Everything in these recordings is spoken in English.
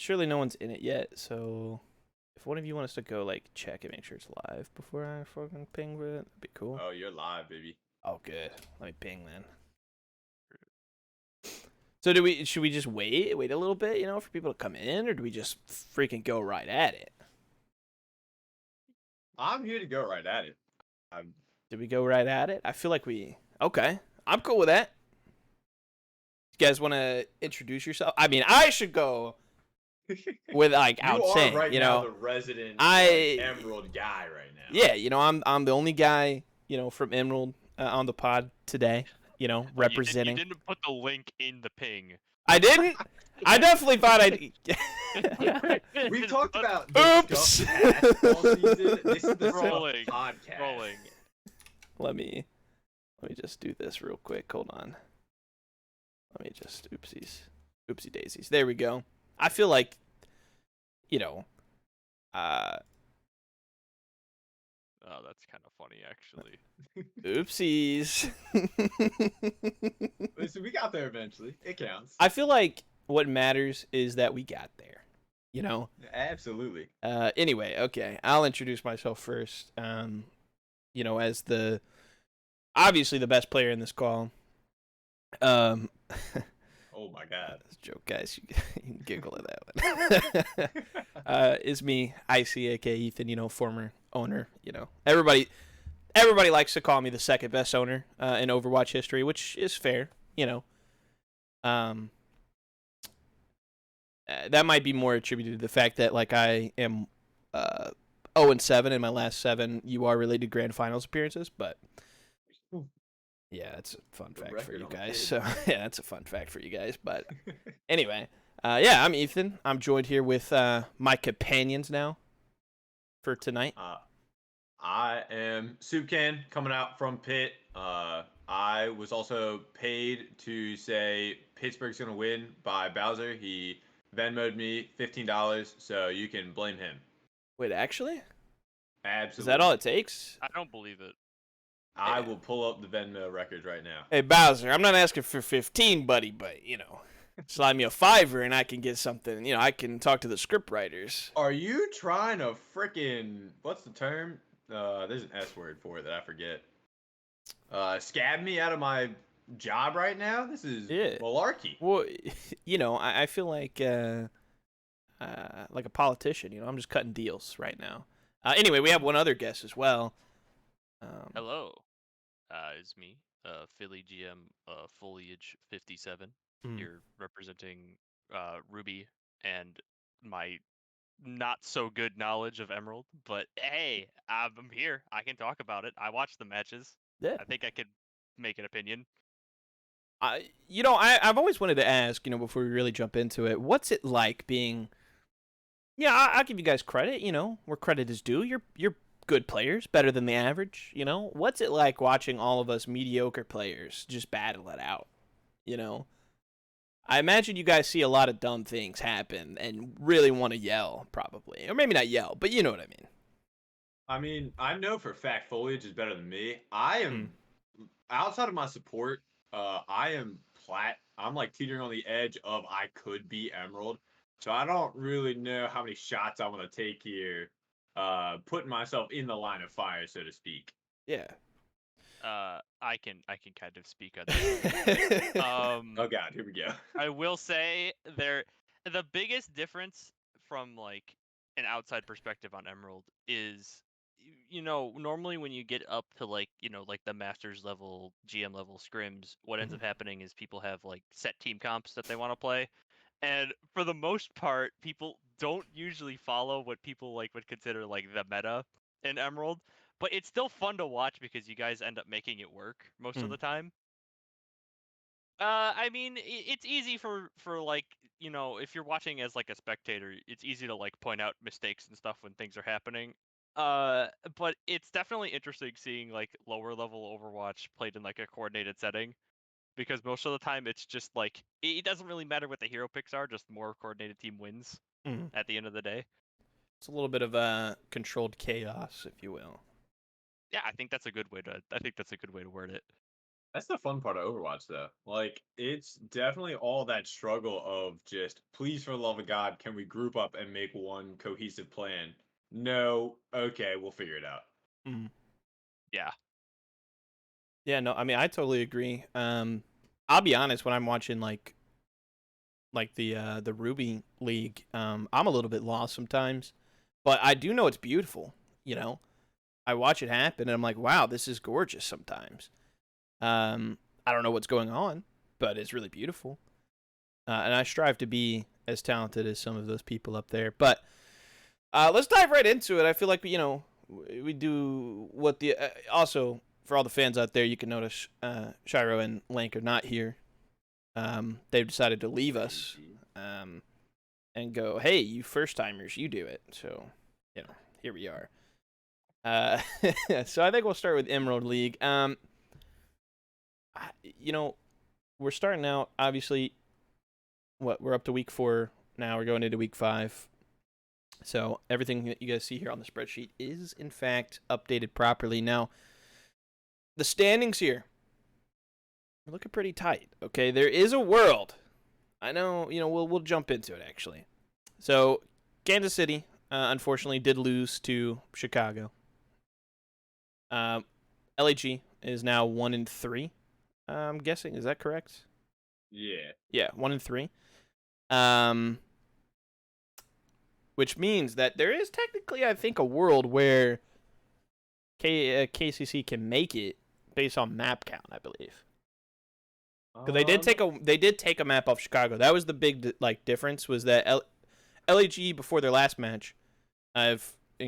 surely no one's in it yet, so if one of you want us to go like check and make sure it's live before I fucking ping for it, that'd be cool. Oh, you're live, baby. Oh, good. Let me ping then. So should we just wait a little bit, for people to come in, or do we just freaking go right at it? I'm here to go right at it. Did we go right at it? I feel like okay. I'm cool with that. You guys want to introduce yourself? I mean, I should go with you are saying, right now the resident Emerald guy right now. Yeah, I'm the only guy, from Emerald on the pod today, representing. You didn't put the link in the ping. I didn't. I definitely thought I'd. We've talked about Oops. basketball season. This is the Rolling. podcast. Rolling. Let me just do this real quick. Hold on. Let me just oopsie daisies. There we go. I feel like, Oh, that's kind of funny, actually. oopsies. Listen, we got there eventually. It counts. I feel like what matters is that we got there. Absolutely. Anyway, okay. I'll introduce myself first. As obviously the best player in this call. Oh my God. That's a joke, guys. You can giggle at that one. Is me, Icy, aka Ethan, former owner. Everybody likes to call me the second best owner in Overwatch history, which is fair. That might be more attributed to the fact that I am 0-7 in my last 7 UR related grand finals appearances, but yeah, that's a fun fact for you guys. So yeah, that's a fun fact for you guys. But anyway, I'm Ethan. I'm joined here with my companions now for tonight. I am Soup Can coming out from Pitt. I was also paid to say Pittsburgh's gonna win by Bowser. He Venmoed me $15, so you can blame him. Wait, actually? Absolutely. Is that all it takes? I don't believe it. I will pull up the Venmo records right now. Hey, Bowser, I'm not asking for 15, buddy, but, slide me a $5 and I can get something. I can talk to the script writers. Are you trying to frickin', what's the term? There's an S word for it that I forget. Scab me out of my job right now? This is malarkey. Well, I feel like a politician. I'm just cutting deals right now. Anyway, we have one other guest as well. Hello, it's me, Philly GM, Foliage 57. Here representing Ruby and my not so good knowledge of Emerald. But hey, I'm here. I can talk about it. I watched the matches. Yeah. I think I could make an opinion. I've always wanted to ask, before we really jump into it, what's it like being? Yeah, I'll give you guys credit. Where credit is due. You're good players, better than the average. What's it like watching all of us mediocre players just battle it out? I imagine you guys see a lot of dumb things happen and really want to yell, probably, or maybe not yell, but you know what I mean. I mean, I know for a fact Foliage is better than me. I am outside of my support. I am plat. I'm like teetering on the edge of I could be Emerald. So I don't really know how many shots I want to take here, putting myself in the line of fire, so to speak. Yeah. I can kind of speak on that. Oh God, here we go. I will say the biggest difference from like an outside perspective on Emerald is, normally when you get up to like the masters level, GM level scrims, what ends up happening is people have like set team comps that they want to play, and for the most part, people don't usually follow what people would consider like the meta in Emerald. But it's still fun to watch because you guys end up making it work most of the time. I mean, it's easy for like, if you're watching as like a spectator, it's easy to like point out mistakes and stuff when things are happening. But it's definitely interesting seeing like lower level Overwatch played in like a coordinated setting, because most of the time it's just like it doesn't really matter what the hero picks are, just more coordinated team wins at the end of the day. It's a little bit of a controlled chaos, if you will. Yeah, I think that's a good way to word it. That's the fun part of Overwatch, though. Like, it's definitely all that struggle of just, please, for the love of God, can we group up and make one cohesive plan? No, okay, we'll figure it out. Mm. Yeah. Yeah, no, I mean, I totally agree. I'll be honest, when I'm watching like the Ruby League, I'm a little bit lost sometimes, but I do know it's beautiful. You know, I watch it happen, and I'm like, wow, this is gorgeous. Sometimes, I don't know what's going on, but it's really beautiful, and I strive to be as talented as some of those people up there. But let's dive right into it. I feel like we do what the also for all the fans out there, you can notice Shiro and Lank are not here. They've decided to leave us and go, hey, you first timers, you do it. So, here we are. So I think we'll start with Emerald League. We're starting out, obviously, we're up to week 4 now. We're going into week 5. So everything that you guys see here on the spreadsheet is, in fact, updated properly. Now, the standings here are looking pretty tight. Okay, there is a world. I know, we'll jump into it, actually. So, Kansas City, unfortunately, did lose to Chicago. LAG is now 1-3. I'm guessing, is that correct? Yeah. Yeah, 1-3. Which means that there is technically, I think, a world where KCC can make it based on map count, I believe. Because they did take a map off Chicago. That was the big difference, was that LAG before their last match, and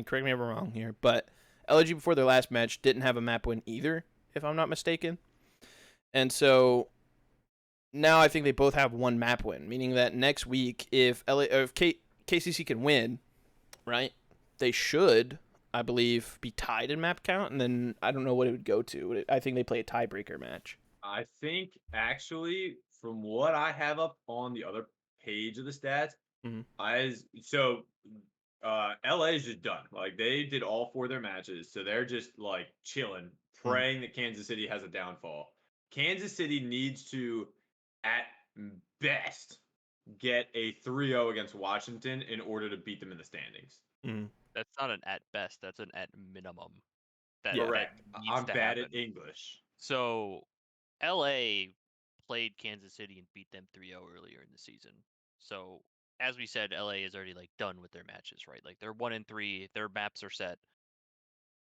correct me if I'm wrong here, but LAG before their last match didn't have a map win either, if I'm not mistaken. And so now I think they both have one map win, meaning that next week, if KCC can win, right, they should, I believe, be tied in map count, and then I don't know what it would go to. I think they play a tiebreaker match. I think, actually, from what I have up on the other page of the stats, LA is just done. Like, they did all 4 of their matches, so they're just like chilling, praying that Kansas City has a downfall. Kansas City needs to, at best, get a 3-0 against Washington in order to beat them in the standings. That's not an at best. That's an at minimum. Correct. I'm bad at English. So, LA played Kansas City and beat them 3-0 earlier in the season. So, as we said, LA is already done with their matches, right? Like, they're 1-3, their maps are set.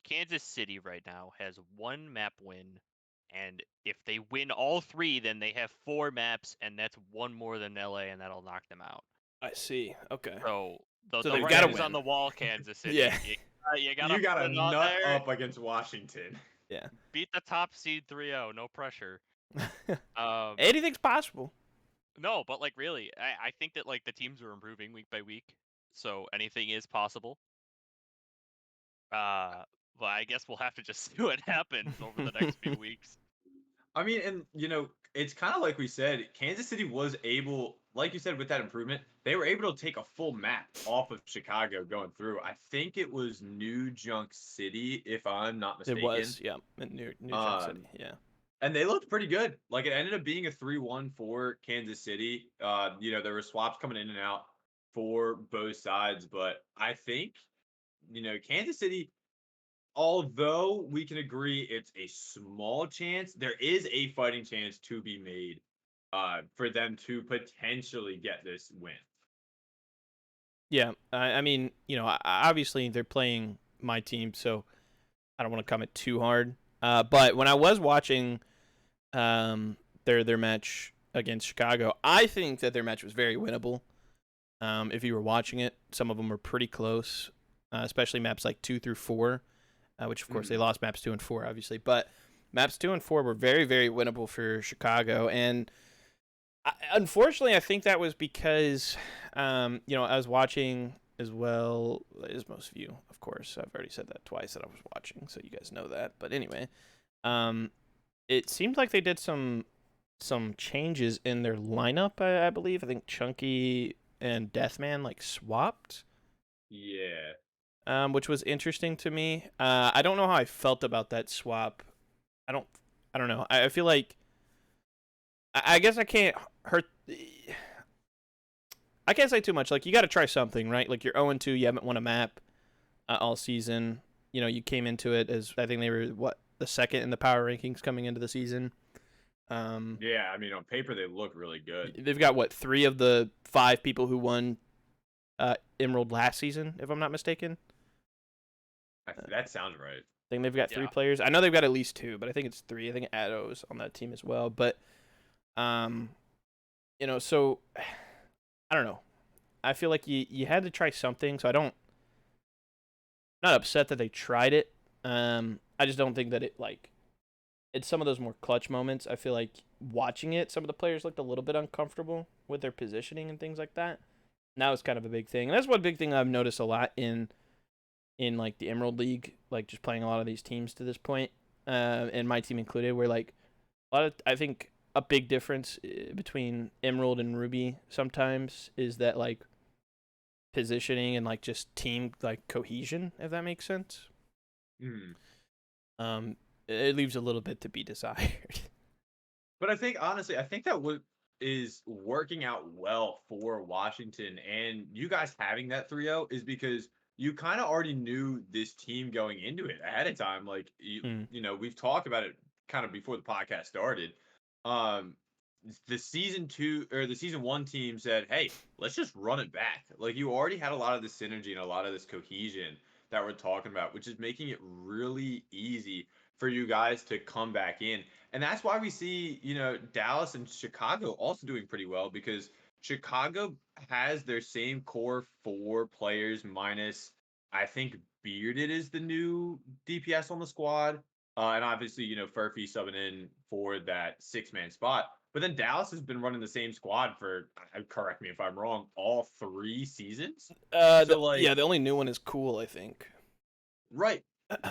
Kansas City right now has 1 map win, and if they win all 3, then they have 4 maps, and that's 1 more than LA, and that'll knock them out. I see. Okay. So the they've writing is on the wall, Kansas City. Yeah. You gotta nut up against Washington. Yeah. Beat the top seed 3-0, no pressure. Anything's possible. No, but really, I think that the teams are improving week by week, so anything is possible. But I guess we'll have to just see what happens over the next few weeks. I mean, and it's kind of like we said, Kansas City was able, like you said, with that improvement, they were able to take a full map off of Chicago going through. I think it was New Junk City, if I'm not mistaken. It was, yeah, New Junk City, yeah. And they looked pretty good. Like, it ended up being a 3-1 for Kansas City. There were swaps coming in and out for both sides, but I think, Kansas City, although we can agree it's a small chance, there is a fighting chance to be made for them to potentially get this win. Yeah, I mean, obviously they're playing my team, so I don't want to comment too hard. But when I was watching their match against Chicago, I think that their match was very winnable. If you were watching it, some of them were pretty close, especially maps like 2 through 4. Which, of course, they lost maps 2 and 4, obviously. But maps 2 and 4 were very, very winnable for Chicago. And unfortunately, I think that was because, I was watching as well as most of you, of course. I've already said that twice that I was watching, so you guys know that. But anyway, it seemed like they did some changes in their lineup, I believe. I think Chunky and Deathman, swapped. Yeah. Which was interesting to me. I don't know how I felt about that swap. I don't know. I feel like I guess I can't hurt. I can't say too much. Like, you got to try something, right? Like, you're 0-2, you haven't won a map all season. You know, you came into it as, I think they were the second in the power rankings coming into the season. Yeah, I mean, on paper they look really good. They've got 3 of the 5 people who won Emerald last season, if I'm not mistaken. That sounds right. I think they've got 3 players. I know they've got at least 2, but I think it's 3. I think Addo's on that team as well. But, you know, so I don't know. I feel like you had to try something. So I'm not upset that they tried it. I just don't think that it's some of those more clutch moments. I feel like watching it, some of the players looked a little bit uncomfortable with their positioning and things like that. And that was kind of a big thing. And that's one big thing I've noticed a lot in like the Emerald League, like just playing a lot of these teams to this point, and my team included, where like I think a big difference between Emerald and Ruby sometimes is that like positioning and like just team like cohesion, if that makes sense. It leaves a little bit to be desired. But I think honestly, I think that what is working out well for Washington and you guys having that 3-0 is because you kind of already knew this team going into it ahead of time. Like you know, we've talked about it kind of before the podcast started. Um, the season 1 team said, "Hey, let's just run it back." Like you already had a lot of this synergy and a lot of this cohesion that we're talking about, which is making it really easy for you guys to come back in. And that's why we see, you know, Dallas and Chicago also doing pretty well because Chicago has their same core 4 players minus, I think Bearded is the new DPS on the squad. And obviously, you know, Furphy subbing in for that 6-man spot. But then Dallas has been running the same squad for, correct me if I'm wrong, all 3 seasons. The only new one is Cool, I think. Right.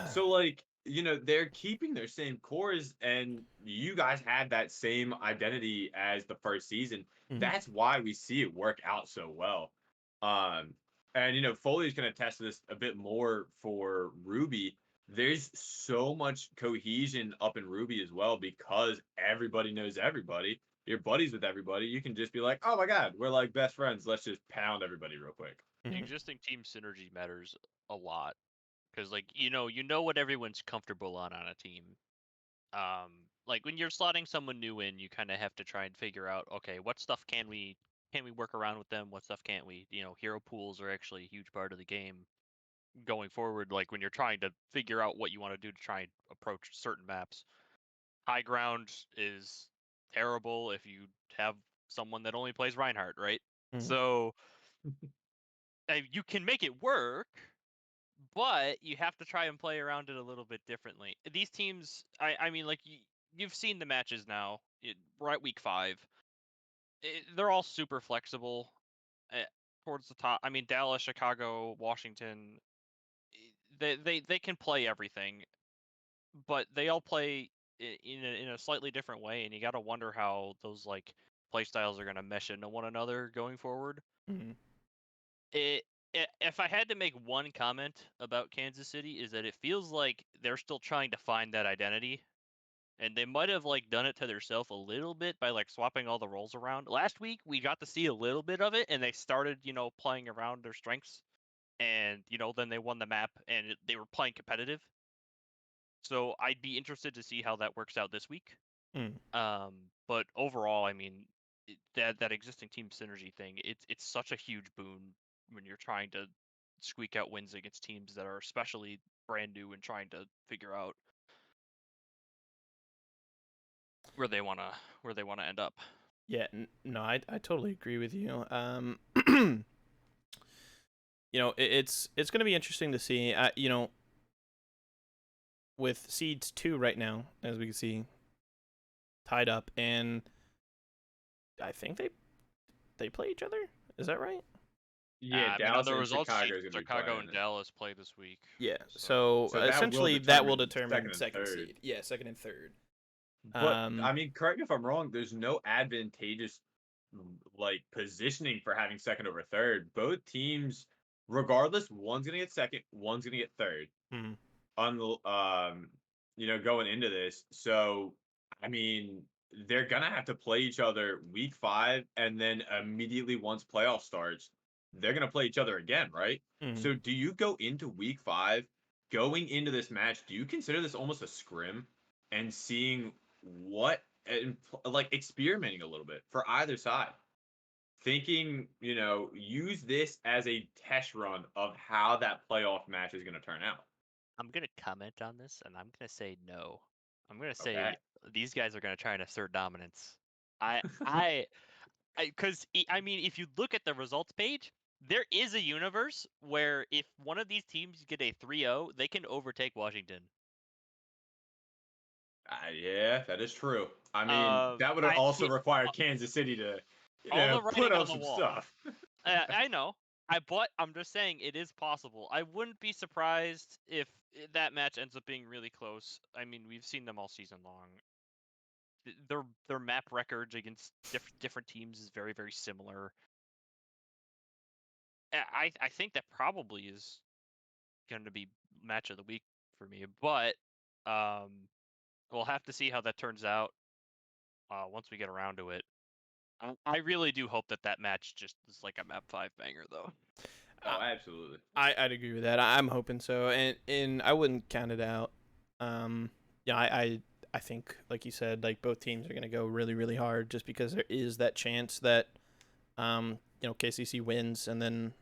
So like, you know, they're keeping their same cores and you guys had that same identity as the first season. That's why we see it work out so well. And you know, Foley's gonna test this a bit more for Ruby. There's so much cohesion up in Ruby as well because everybody knows everybody. You're buddies with everybody. You can just be like, oh my god, we're like best friends. Let's just pound everybody real quick. The existing team synergy matters a lot because, like, you know what everyone's comfortable on a team. Like when you're slotting someone new in, you kind of have to try and figure out, okay, what stuff can we work around with them? What stuff can't we? You know, hero pools are actually a huge part of the game going forward. Like when you're trying to figure out what you want to do to try and approach certain maps. High ground is terrible if you have someone that only plays Reinhardt, right? So you can make it work, but you have to try and play around it a little bit differently. These teams, I mean, like you've seen the matches now. We're at week 5. They're all super flexible towards the top. I mean, Dallas, Chicago, Washington, they can play everything, but they all play in a slightly different way, and you got to wonder how those like play styles are going to mesh into one another going forward. If I had to make one comment about Kansas City is that it feels like they're still trying to find that identity, and they might have like done it to themselves a little bit by like swapping all the roles around. Last week we got to see a little bit of it, and they started playing around their strengths, and then they won the map and they were playing competitive. So I'd be interested to see how that works out this week. But overall, I mean, that existing team synergy thing, it's such a huge boon when you're trying to squeak out wins against teams that are especially brand new and trying to figure out where they wanna end up. Yeah, no, I totally agree with you. It's going to be interesting to see. With Seeds 2 right now, as we can see, tied up, and I think they play each other. Is that right? Yeah, Dallas and Chicago and Dallas play this week. Yeah, so essentially that will determine second seed. Yeah, second and third. But I mean, correct me if I'm wrong. There's no advantageous like positioning for having second over third. Both teams, regardless, one's gonna get second, one's gonna get third. On the going into this, so I mean, they're gonna have to play each other week 5, and then immediately once playoff starts, they're gonna play each other again, right? Mm-hmm. So do you go into week 5, going into this match, do you consider this almost a scrim and seeing what and like experimenting a little bit for either side? Thinking, use this as a test run of how that playoff match is gonna turn out. I'm gonna comment on this, and I'm gonna say no. I'm gonna Okay. say these guys are gonna try and assert dominance. Because I mean, if you look at the results page, there is a universe where if one of these teams get a 3-0, they can overtake Washington. Yeah, that is true. I mean, that would also require Kansas City to, all the put writing up on the some wall. stuff. I know. But I'm just saying it is possible. I wouldn't be surprised if that match ends up being really close. I mean, we've seen them all season long. Their map records against different teams is very, very similar. I think that probably is going to be match of the week for me, but we'll have to see how that turns out once we get around to it. I really do hope that match just is like a map 5 banger, though. Oh, absolutely. I'd agree with that. I'm hoping so, and I wouldn't count it out. Yeah, I think, like you said, like both teams are gonna go really, really hard, just because there is that chance that, KCC wins, and then,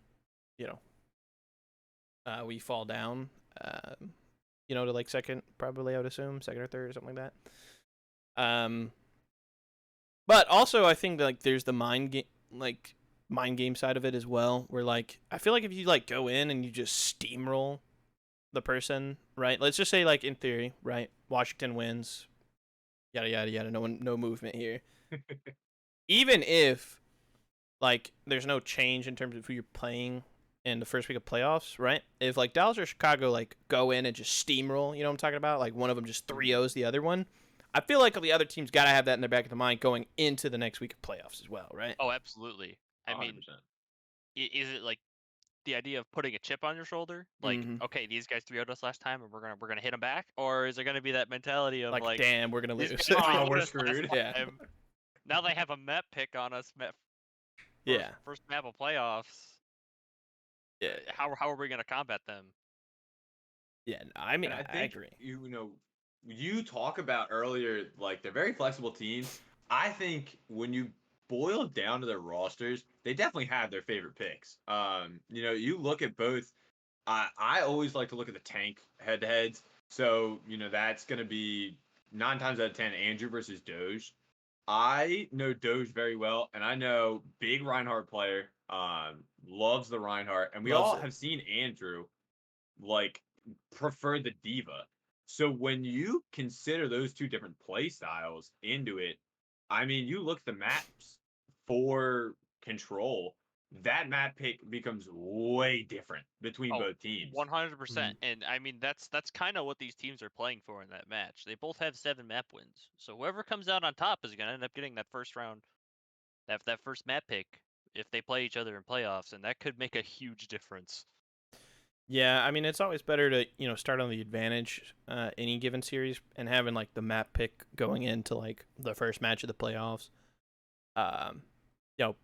we fall down, to like second, probably I would assume second or third or something like that. But also I think like there's the mind game side of it as well, where like I feel like if you like go in and you just steamroll the person, right? Let's just say like in theory, right? Washington wins, yada yada yada. No movement here. Even if like there's no change in terms of who you're playing in the first week of playoffs, right? If like Dallas or Chicago like go in and just steamroll, you know what I'm talking about? Like one of them just 3-0s the other one. I feel like the other team's got to have that in their back of the mind going into the next week of playoffs as well, right? Oh, absolutely. I 100%. mean, is it like the idea of putting a chip on your shoulder? Like, okay, these guys 3-0'd us last time, and we're gonna hit them back, or is it gonna be that mentality of like damn, we're gonna these lose. guys 3-0'd we're us last screwed. Yeah. time. Now they have a map pick on us. Yeah. First map of playoffs. Yeah. How are we gonna combat them? Yeah. I mean, And I agree. You talk about earlier, like they're very flexible teams. I think when you boil down to their rosters, they definitely have their favorite picks. You look at both. I always like to look at the tank head to heads. So, that's going to be 9 times out of 10 Andrew versus Doge. I know Doge very well, and I know big Reinhardt player, loves the Reinhardt, and we Loves all it. have seen Andrew like prefer the diva. So when you consider those two different play styles into it, I mean, you look at the maps for control. That map pick becomes way different between both teams. 100%. And I mean that's kind of what these teams are playing for in that match. They both have 7 map wins. So whoever comes out on top is going to end up getting that first round, that first map pick if they play each other in playoffs, and that could make a huge difference. Yeah, I mean it's always better to start on the advantage any given series, and having like the map pick going into like the first match of the playoffs.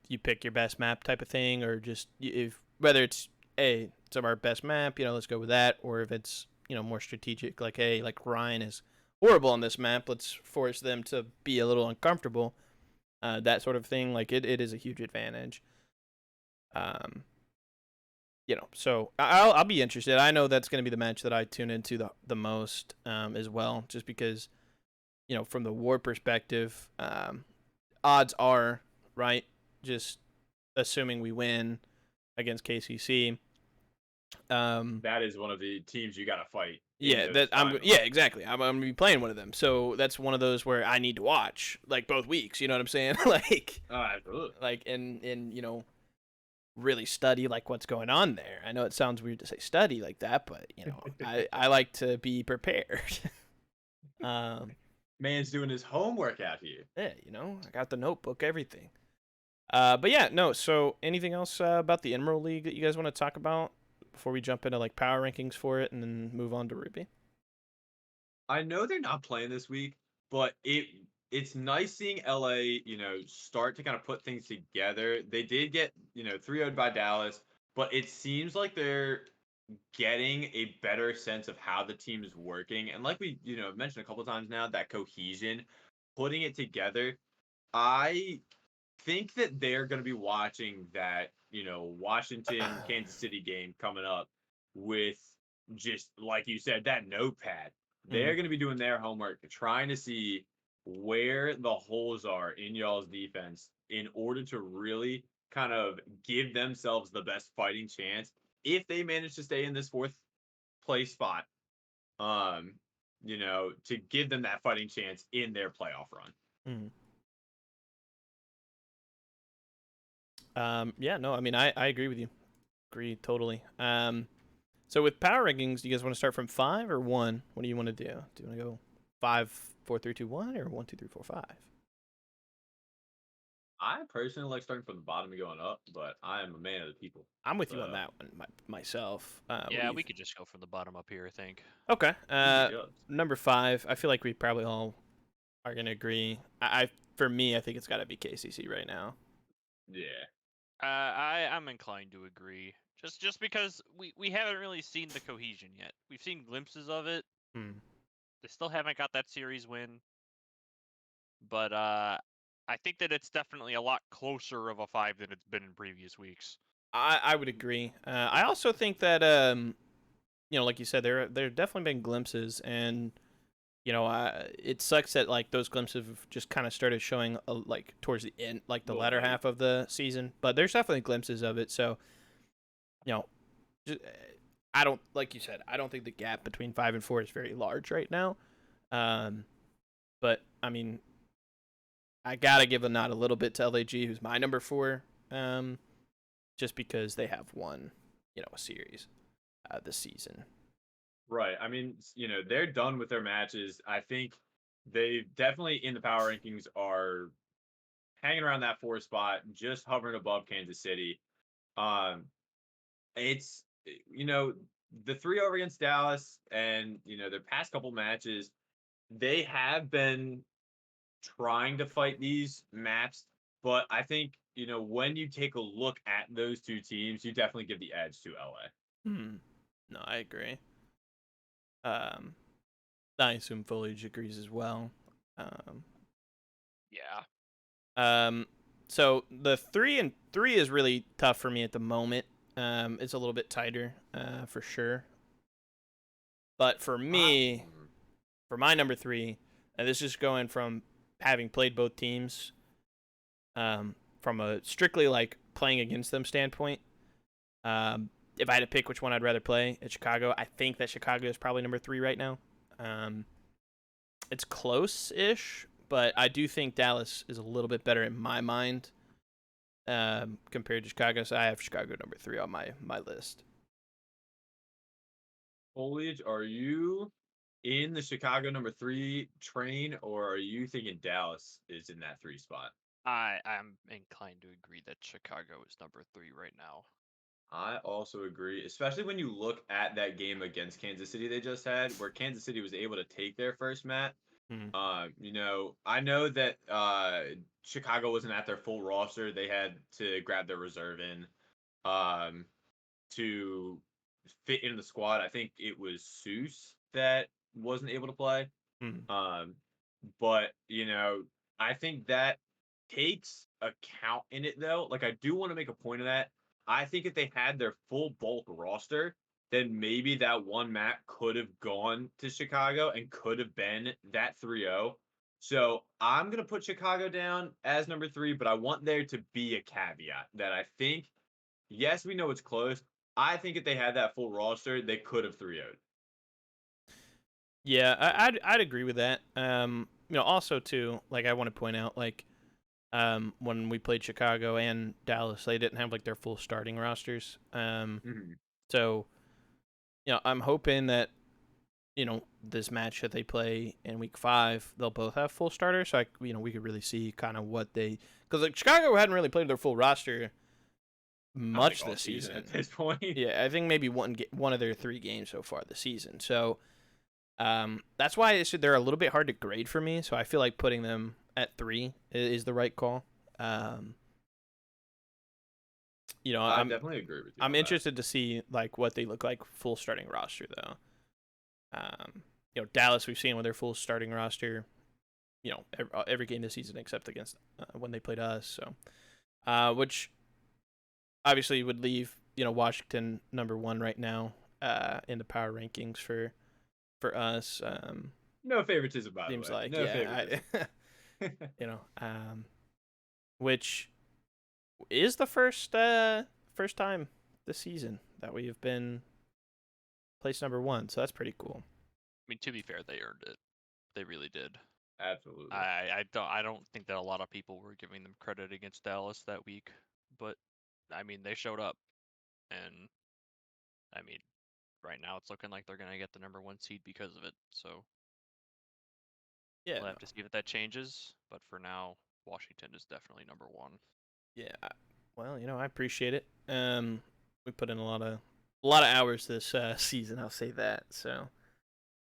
You pick your best map type of thing, or just if whether it's it's our best map, let's go with that, or if it's more strategic, like like Ryan is horrible on this map, let's force them to be a little uncomfortable, that sort of thing. Like it is a huge advantage. So I'll be interested. I know that's going to be the match that I tune into the most, as well, just because, from the war perspective, odds are, right, just assuming we win against KCC. That is one of the teams you got to fight. Yeah, exactly. I'm gonna be playing one of them, so that's one of those where I need to watch like both weeks. You know what I'm saying? Like, Oh, absolutely. like, and really study like what's going on there. I know it sounds weird to say study like that, but I like to be prepared. Man's doing his homework out here. Yeah, I got the notebook, everything. But yeah, no. So anything else about the Emerald League that you guys want to talk about before we jump into like power rankings for it and then move on to Ruby? I know they're not playing this week, but it's nice seeing LA, start to kind of put things together. They did get, 3-0'd by Dallas, but it seems like they're getting a better sense of how the team is working. And like we, mentioned a couple times now, that cohesion, putting it together. I think that they're going to be watching that, Washington Kansas City game coming up with, just like you said, that notepad. They're going to be doing their homework, trying to see where the holes are in y'all's defense in order to really kind of give themselves the best fighting chance if they manage to stay in this fourth place spot. Um, to give them that fighting chance in their playoff run. Yeah, no, I mean, I agree with you. Agree totally. So with power rankings, do you guys want to start from 5 or 1? What do you want to do? Do you want to go 5, 4, 3, 2, 1, or 1, 2, 3, 4, 5? I personally like starting from the bottom and going up, but I am a man of the people. I'm with you on that one myself. Yeah, we could just go from the bottom up here, I think. Okay. Number 5, I feel like we probably all are going to agree. For me, I think it's got to be KCC right now. Yeah. I'm inclined to agree. Just because we haven't really seen the cohesion yet. We've seen glimpses of it. They still haven't got that series win. But I think that it's definitely a lot closer of a 5 than it's been in previous weeks. I would agree. I also think that like you said, there definitely been glimpses, and it sucks that like those glimpses have just kind of started showing like towards the end, like the latter half of the season. But there's definitely glimpses of it. So, I don't, like you said, I don't think the gap between 5 and 4 is very large right now. But I mean, I gotta give a nod a little bit to LAG, who's my number 4, just because they have won, a series this season. Right. I mean, they're done with their matches. I think they definitely in the power rankings are hanging around that 4 spot, just hovering above Kansas City. It's the 3 over against Dallas and their past couple matches, they have been trying to fight these maps, but I think when you take a look at those two teams, you definitely give the edge to LA. No, I agree. I assume Foliage agrees as well. Yeah. So the 3 and 3 is really tough for me at the moment. It's a little bit tighter, for sure. But for me, for my number 3, and this is going from having played both teams, from a strictly like playing against them standpoint. If I had to pick which one I'd rather play at Chicago, I think that Chicago is probably number 3 right now. It's close-ish, but I do think Dallas is a little bit better in my mind compared to Chicago. So I have Chicago number 3 on my list. Foliage, are you in the Chicago number 3 train, or are you thinking Dallas is in that 3 spot? I'm inclined to agree that Chicago is number 3 right now. I also agree, especially when you look at that game against Kansas City they just had, where Kansas City was able to take their first mat. I know that Chicago wasn't at their full roster. They had to grab their reserve in to fit in the squad. I think it was Seuss that wasn't able to play. But I think that takes account in it though. Like I do want to make a point of that. I think if they had their full bulk roster, then maybe that one map could have gone to Chicago and could have been that 3-0. So I'm going to put Chicago down as number 3, but I want there to be a caveat that I think, yes, we know it's close. I think if they had that full roster, they could have 3-0'd. Yeah, I'd agree with that. Also too, like I want to point out, like, when we played Chicago and Dallas, they didn't have like their full starting rosters. So, I'm hoping that, this match that they play in week 5, they'll both have full starters. So we could really see kind of what because like Chicago hadn't really played their full roster much this season at this point. Yeah, I think maybe one of their 3 games so far this season. So, That's why they're a little bit hard to grade for me. So I feel like putting them at 3 is the right call. I definitely agree with you. I'm interested to see like what they look like full starting roster though. Dallas we've seen with their full starting roster. Every game this season except against when they played us. So, which obviously would leave Washington number 1 right now in the power rankings for us. No favoritism, by the seems way. like No favoritism. Which is the first time this season that we have been placed number 1, so that's pretty cool. I mean, to be fair, they earned it. They really did. Absolutely. I don't think that a lot of people were giving them credit against Dallas that week, but I mean, they showed up, and I mean, right now it's looking like they're gonna get the number 1 seed because of it. So yeah, we'll have to see if that changes. But for now, Washington is definitely number 1. Yeah, well, I appreciate it. We put in a lot of hours this season. I'll say that. So,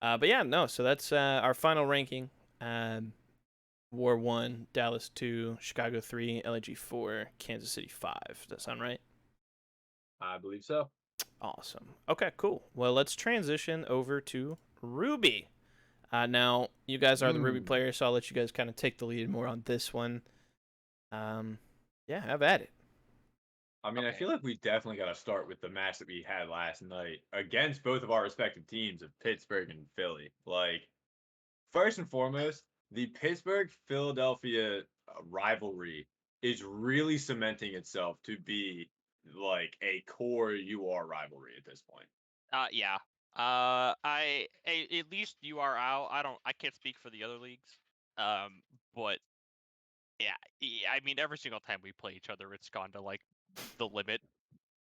but yeah, no. So that's our final ranking. War 1, Dallas 2, Chicago 3, LAG 4, Kansas City 5. Does that sound right? I believe so. Awesome. Okay, cool. Well, let's transition over to Ruby. Now, you guys are the Ruby players, so I'll let you guys kind of take the lead more on this one. Yeah, have at it. I mean, okay. I feel like we definitely got to start with the match that we had last night against both of our respective teams of Pittsburgh and Philly. Like, first and foremost, the Pittsburgh-Philadelphia rivalry is really cementing itself to be like a core UR rivalry at this point. Yeah. At least you are out. I can't speak for the other leagues. But yeah, I mean, every single time we play each other, it's gone to like the limit.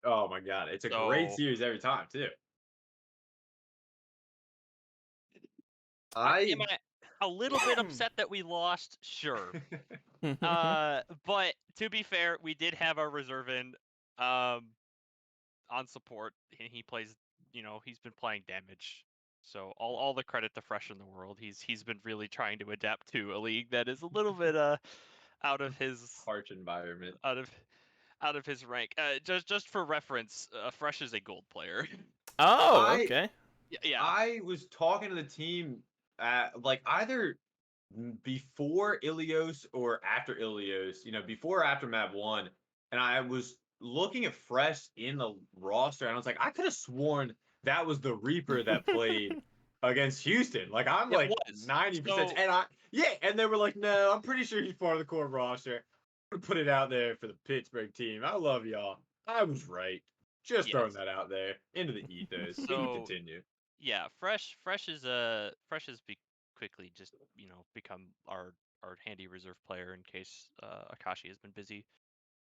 Oh my god, it's a great series every time too. Am I a little bit upset that we lost? Sure. But to be fair, we did have our reserve in on support, and he plays. He's been playing damage. So all the credit to Fresh in the world. He's been really trying to adapt to a league that is a little bit out of his harsh environment. Out of his rank. Just for reference, Fresh is a gold player. Oh, okay. Yeah. I was talking to the team like either before Ilios or after Ilios, before or after map 1, and I was looking at Fresh in the roster, and I was like, I could have sworn that was the Reaper that played against Houston. Like, I'm like 90%. And they were like, no, I'm pretty sure he's part of the core roster. I'm gonna put it out there for the Pittsburgh team. I love y'all. I was right. Just throwing that out there into the ethos. So, you can continue. Yeah, Fresh has quickly just become our handy reserve player in case Akashi has been busy.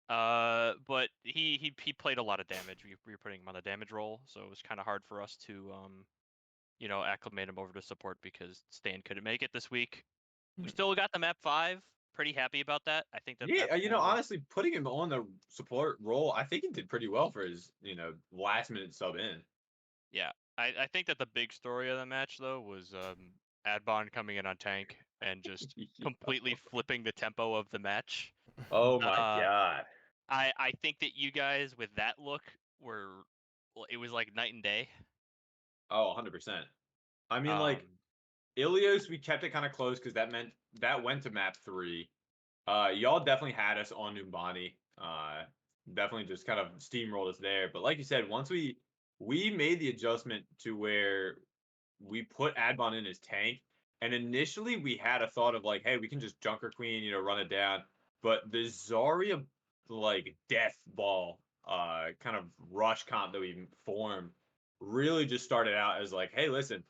But he played a lot of damage. We were putting him on the damage roll, so it was kind of hard for us to acclimate him over to support because Stan couldn't make it this week. We still got the map 5. Pretty happy about that. I think that honestly, putting him on the support role, I think he did pretty well for his last minute sub in. Yeah, I think that the big story of the match though was Adbon coming in on tank and just completely flipping the tempo of the match. Oh my god. I think that you guys with that look it was like night and day. Oh, 100%. I mean, like Ilios, we kept it kind of close because that meant that went to map 3. Y'all definitely had us on Numbani. Definitely just kind of steamrolled us there. But like you said, once we made the adjustment to where we put Adbon in his tank, and initially we had a thought of like, hey, we can just Junker Queen, run it down. But the Zarya like death ball kind of rush comp that we formed really just started out as like, hey, listen,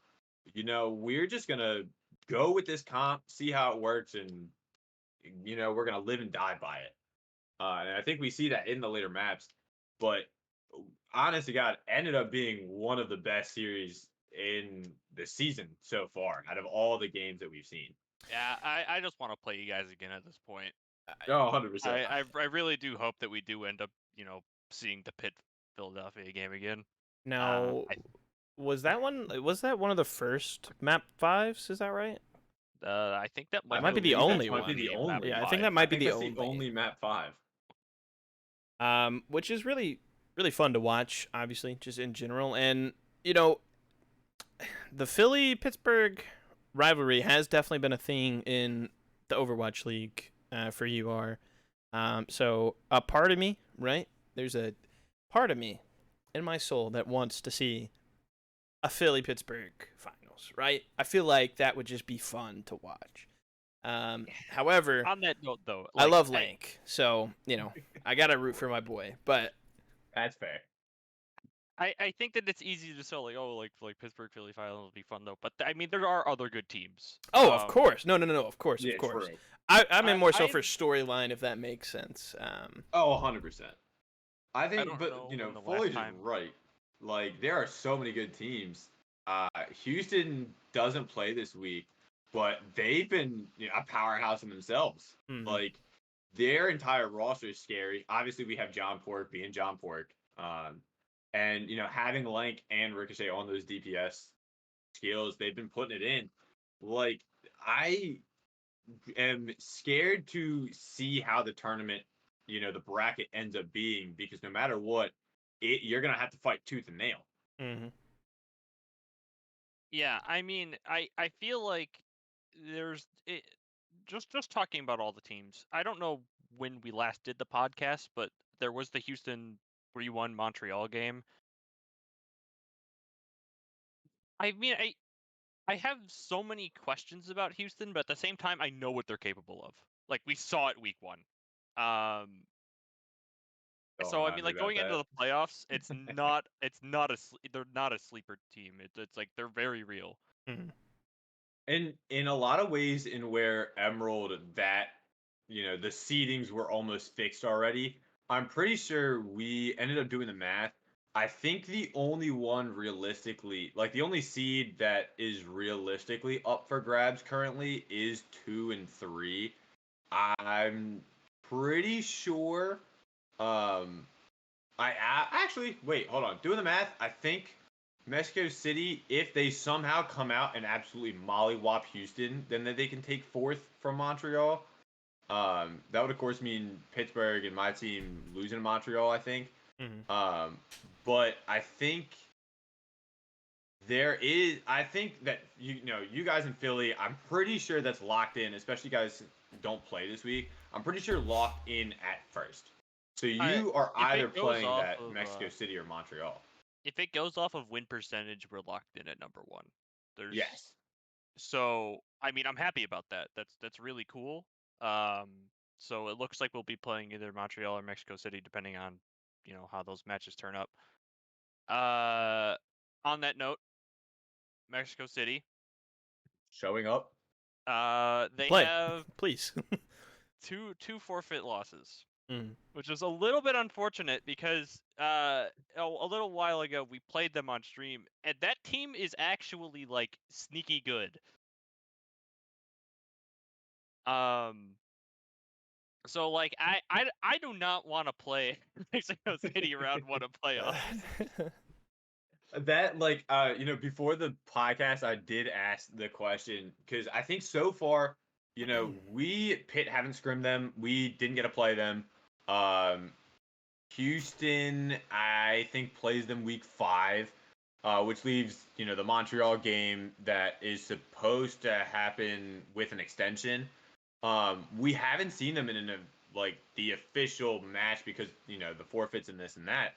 we're just gonna go with this comp, see how it works, and we're gonna live and die by it. And I think we see that in the later maps. But honest to God, ended up being one of the best series in the season so far out of all the games that we've seen. Yeah, I just want to play you guys again at this point. Oh, 100%. I really do hope that we do end up, seeing the Pitt Philadelphia game again. Now, Was that one of the first map 5s? Is that right? I think that That might be the only one. Might be the map only. Yeah, I five. think that might be think the that's only. the only map 5. Which is really fun to watch, obviously, just in general. And you know, the Philly Pittsburgh rivalry has definitely been a thing in the Overwatch League for UR. So a part of me, right? There's a part of me in my soul that wants to see a Philly Pittsburgh finals, right? I feel like that would just be fun to watch. However, On that note, though, I like, love Lank, so I gotta root for my boy. But That's fair. I think that it's easy to say like, oh, like Pittsburgh Philly final will be fun though, but I mean there are other good teams. of course, no, of course, Yeah, of course. true. I mean more so I- for storyline, if that makes sense. Oh, 100%. I I think, don't but know you know, when the last Foliage is time. right. Like there are so many good teams. Houston doesn't play this week, but they've been a powerhouse in themselves. Mhm. Like their entire roster is scary. Obviously, we have John Pork being John Pork, and having Lank and Ricochet on those DPS skills, they've been putting it in. Like I am scared to see how the tournament, the bracket ends up being, because no matter what, you're gonna have to fight tooth and nail. Mm-hmm. Yeah, I mean, I feel like there's it, just talking about all the teams. I don't know when we last did the podcast, but there was the Houston 3-1 Montreal game. I mean, I have so many questions about Houston, but at the same time, I know what they're capable of. Like we saw it week 1. Don't So I remind mean, me like about going into that. the playoffs, they're not a sleeper team. It's like they're very real. Mm-hmm. And in a lot of ways, in where Emerald, that the seedings were almost fixed already. I'm pretty sure we ended up doing the math. I think the only one realistically, like the only seed that is realistically up for grabs currently is 2 and 3. I'm pretty sure. Actually, wait, hold on. Doing the math, I think Mexico City, if they somehow come out and absolutely mollywop Houston, then they can take 4th from Montreal. That would of course mean Pittsburgh and my team losing to Montreal, I think. Mm-hmm. But I think I think that you guys in Philly, I'm pretty sure that's locked in, especially you guys don't play this week. I'm pretty sure locked in at first. So you are If either it goes playing off that of Mexico City or Montreal. if it goes off of win percentage, we're locked in at number 1. There's Yes. So I mean, I'm happy about that. That's really cool. So it looks like we'll be playing either Montreal or Mexico City, depending on how those matches turn up. On that note, Mexico City. Showing up. They Play, have please. two forfeit losses, Mm. which is a little bit unfortunate because a little while ago we played them on stream, and that team is actually like sneaky good. So like I do not want to play Mexico City round 1 of playoffs. That before the podcast I did ask the question, because I think so far we Pitt haven't scrimmed them, we didn't get to play them. Houston I think plays them week 5, which leaves the Montreal game that is supposed to happen with an extension. We haven't seen them in like the official match because the forfeits and this and that.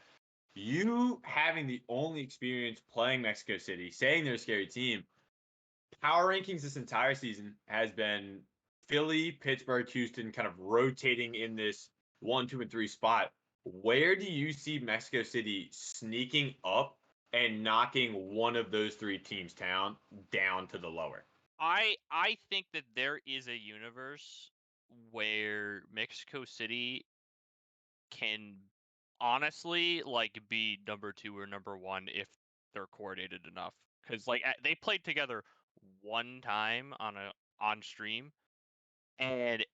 You having the only experience playing Mexico City, saying they're a scary team, power rankings this entire season has been Philly, Pittsburgh, Houston, kind of rotating in this 1, 2, and 3 spot. Where do you see Mexico City sneaking up and knocking one of those 3 teams down to the lower? I think that there is a universe where Mexico City can honestly like be number 2 or number 1 if they're coordinated enough. Because like they played together one time on stream, and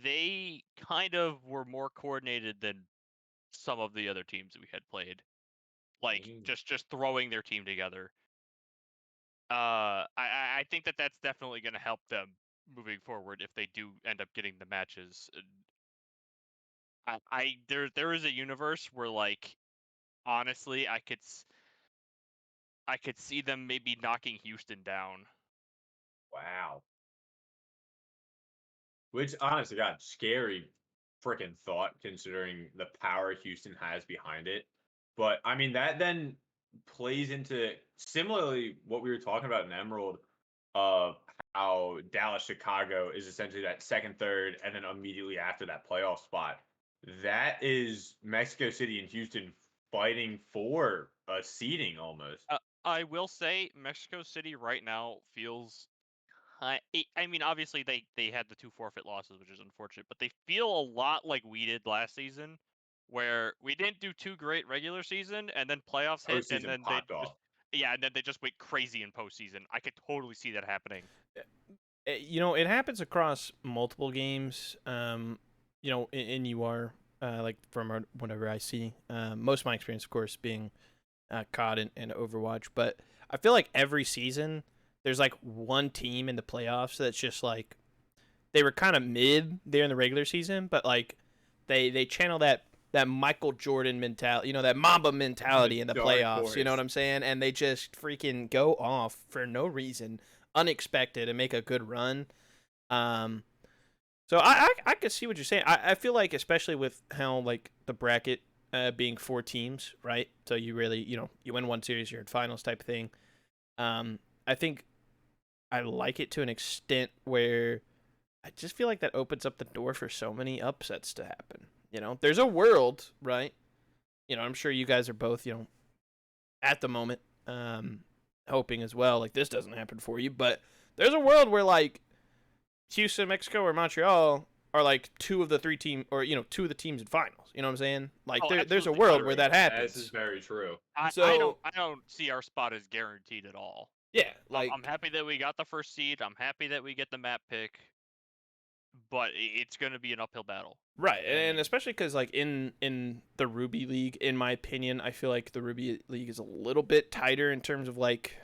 they kind of were more coordinated than some of the other teams that we had played. Like just throwing their team together. I think that's definitely going to help them moving forward if they do end up getting the matches. There is a universe where, like, honestly, I could see them maybe knocking Houston down. Wow. Which honestly got scary freaking thought considering the power Houston has behind it. But I mean that then plays into similarly what we were talking about in Emerald of how Dallas Chicago is essentially that second, third, and then immediately after that playoff spot. That is Mexico City and Houston fighting for a seeding almost. I will say Mexico City right now feels. I mean, obviously they had the 2 forfeit losses, which is unfortunate, but they feel a lot like we did last season, where we didn't do too great regular season, and then playoffs hit, and Postseason then popped off. and then they just went crazy in postseason. I could totally see that happening. It happens across multiple games. In UR, like from whatever I see. Most of my experience, of course, being COD and Overwatch, but I feel like every season there's like one team in the playoffs that's just like they were kind of mid there in the regular season, but like they channel that Michael Jordan mentality, that Mamba mentality in the playoffs. You know what I'm saying? And they just freaking go off for no reason, unexpected, and make a good run. So I could see what you're saying. I feel like, especially with how like the bracket being 4 teams, right? So you really you win one series, you're in finals type of thing. I think I like it to an extent where I just feel like that opens up the door for so many upsets to happen. There's a world, right? I'm sure you guys are both, at the moment, hoping as well, like this doesn't happen for you, but there's a world where like Houston, Mexico, or Montreal are like 2 of the 3 team, or 2 of the teams in finals. You know what I'm saying? Like there's a world where that happens. This is very true. I don't see our spot as guaranteed at all. Yeah, like I'm happy that we got the first seed. I'm happy that we get the map pick, but it's going to be an uphill battle. Right, and especially because like in the Ruby League, in my opinion, I feel like the Ruby League is a little bit tighter in terms of like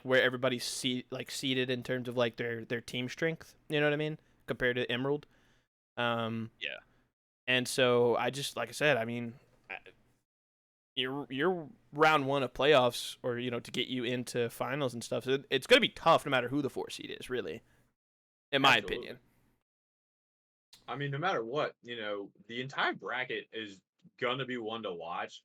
where everybody's seated in terms of like their team strength. You know what I mean? Compared to Emerald. Yeah. And so I just, like I said, I mean, you're round 1 of playoffs, or to get you into finals and stuff. So it's gonna be tough no matter who the 4 seed is, really, in my opinion. I mean, no matter what, the entire bracket is gonna be one to watch.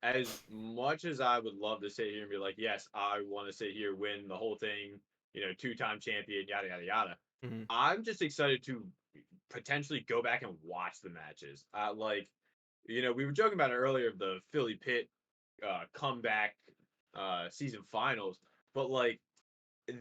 As much as I would love to sit here and be like, yes, I want to sit here, win the whole thing, 2-time champion, yada yada yada. Mm-hmm. I'm just excited to potentially go back and watch the matches. We were joking about it earlier of the Philly Pitt comeback season finals, but like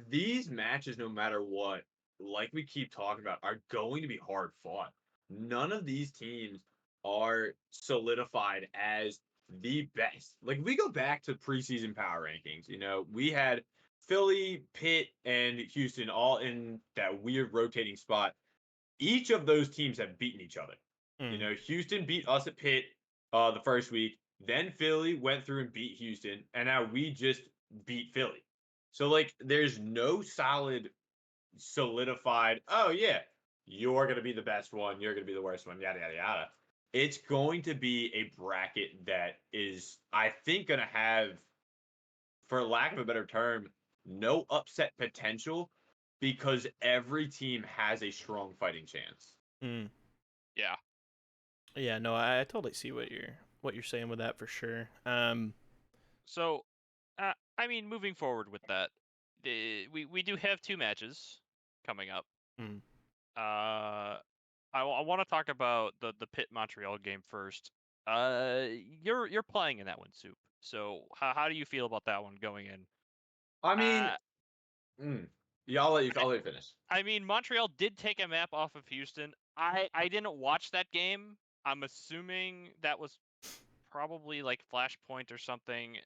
these matches, no matter what, like we keep talking about, are going to be hard fought. None of these teams are solidified as the best. Like we go back to preseason power rankings, we had Philly, Pitt, and Houston all in that weird rotating spot. Each of those teams have beaten each other. Houston beat us at Pitt the first week. Then Philly went through and beat Houston, and now we just beat Philly. So like, there's no solid, solidified. Oh yeah, you're gonna be the best one. You're gonna be the worst one. Yada yada yada. It's going to be a bracket that is, I think, gonna have, for lack of a better term, no upset potential because every team has a strong fighting chance. Yeah. Yeah, no, I totally see what you're saying with that for sure. So, I mean, moving forward with that, we do have 2 matches coming up. I want to talk about the Pitt Montreal game first. You're playing in that one, Soup. So how do you feel about that one going in? I mean, yeah, I'll let you finish. I mean, Montreal did take a map off of Houston. I didn't watch that game. I'm assuming that was probably like Flashpoint or something.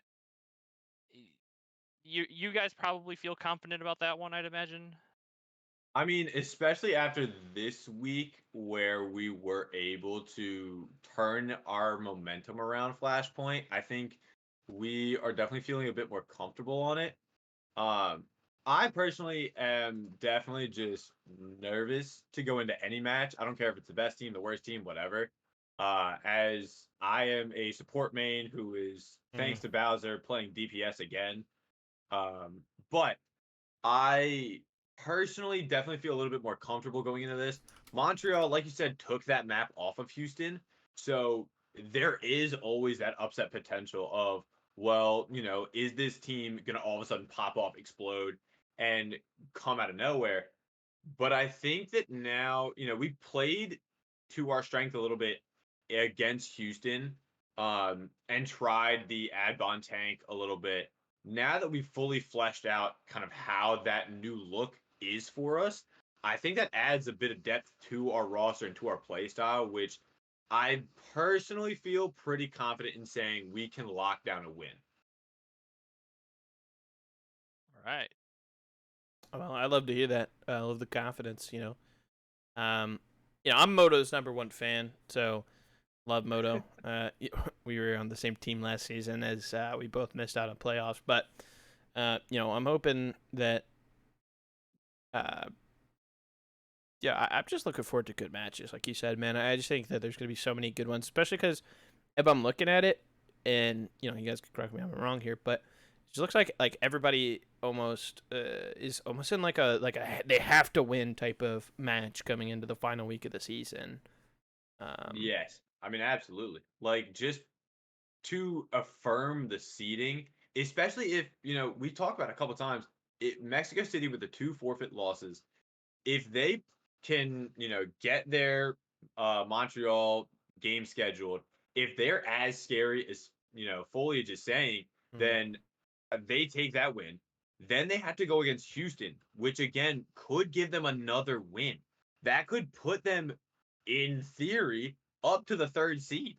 You guys probably feel confident about that one, I'd imagine. I mean, especially after this week where we were able to turn our momentum around Flashpoint, I think we are definitely feeling a bit more comfortable on it. I personally am definitely just nervous to go into any match. I don't care if it's the best team, the worst team, whatever. As I am a support main who is, thanks to Bowser, playing DPS again. But I personally definitely feel a little bit more comfortable going into this. Montreal, like you said, took that map off of Houston. So there is always that upset potential of, well, is this team going to all of a sudden pop off, explode, and come out of nowhere? But I think that now, we played to our strength a little bit against Houston, and tried the Adbon tank a little bit. Now that we've fully fleshed out kind of how that new look is for us, I think that adds a bit of depth to our roster and to our play style, which I personally feel pretty confident in saying we can lock down a win. All right. Well, I love to hear that. I love the confidence. I'm Moto's #1 fan, so love Moto. We were on the same team last season as we both missed out on playoffs, but I'm hoping that. I'm just looking forward to good matches, like you said, man. I just think that there's going to be so many good ones, especially because if I'm looking at it, and you guys can correct me if I'm wrong here, but it just looks like everybody almost is almost in like a they have to win type of match coming into the final week of the season. Yes, I mean absolutely. Like just to affirm the seeding, especially if we talked about it a couple times. Mexico City with the 2 forfeit losses, if they can, get their Montreal game scheduled, if they're as scary as Foliage is saying, then they take that win. Then they have to go against Houston, which again could give them another win. That could put them, in theory, up to the 3rd seed.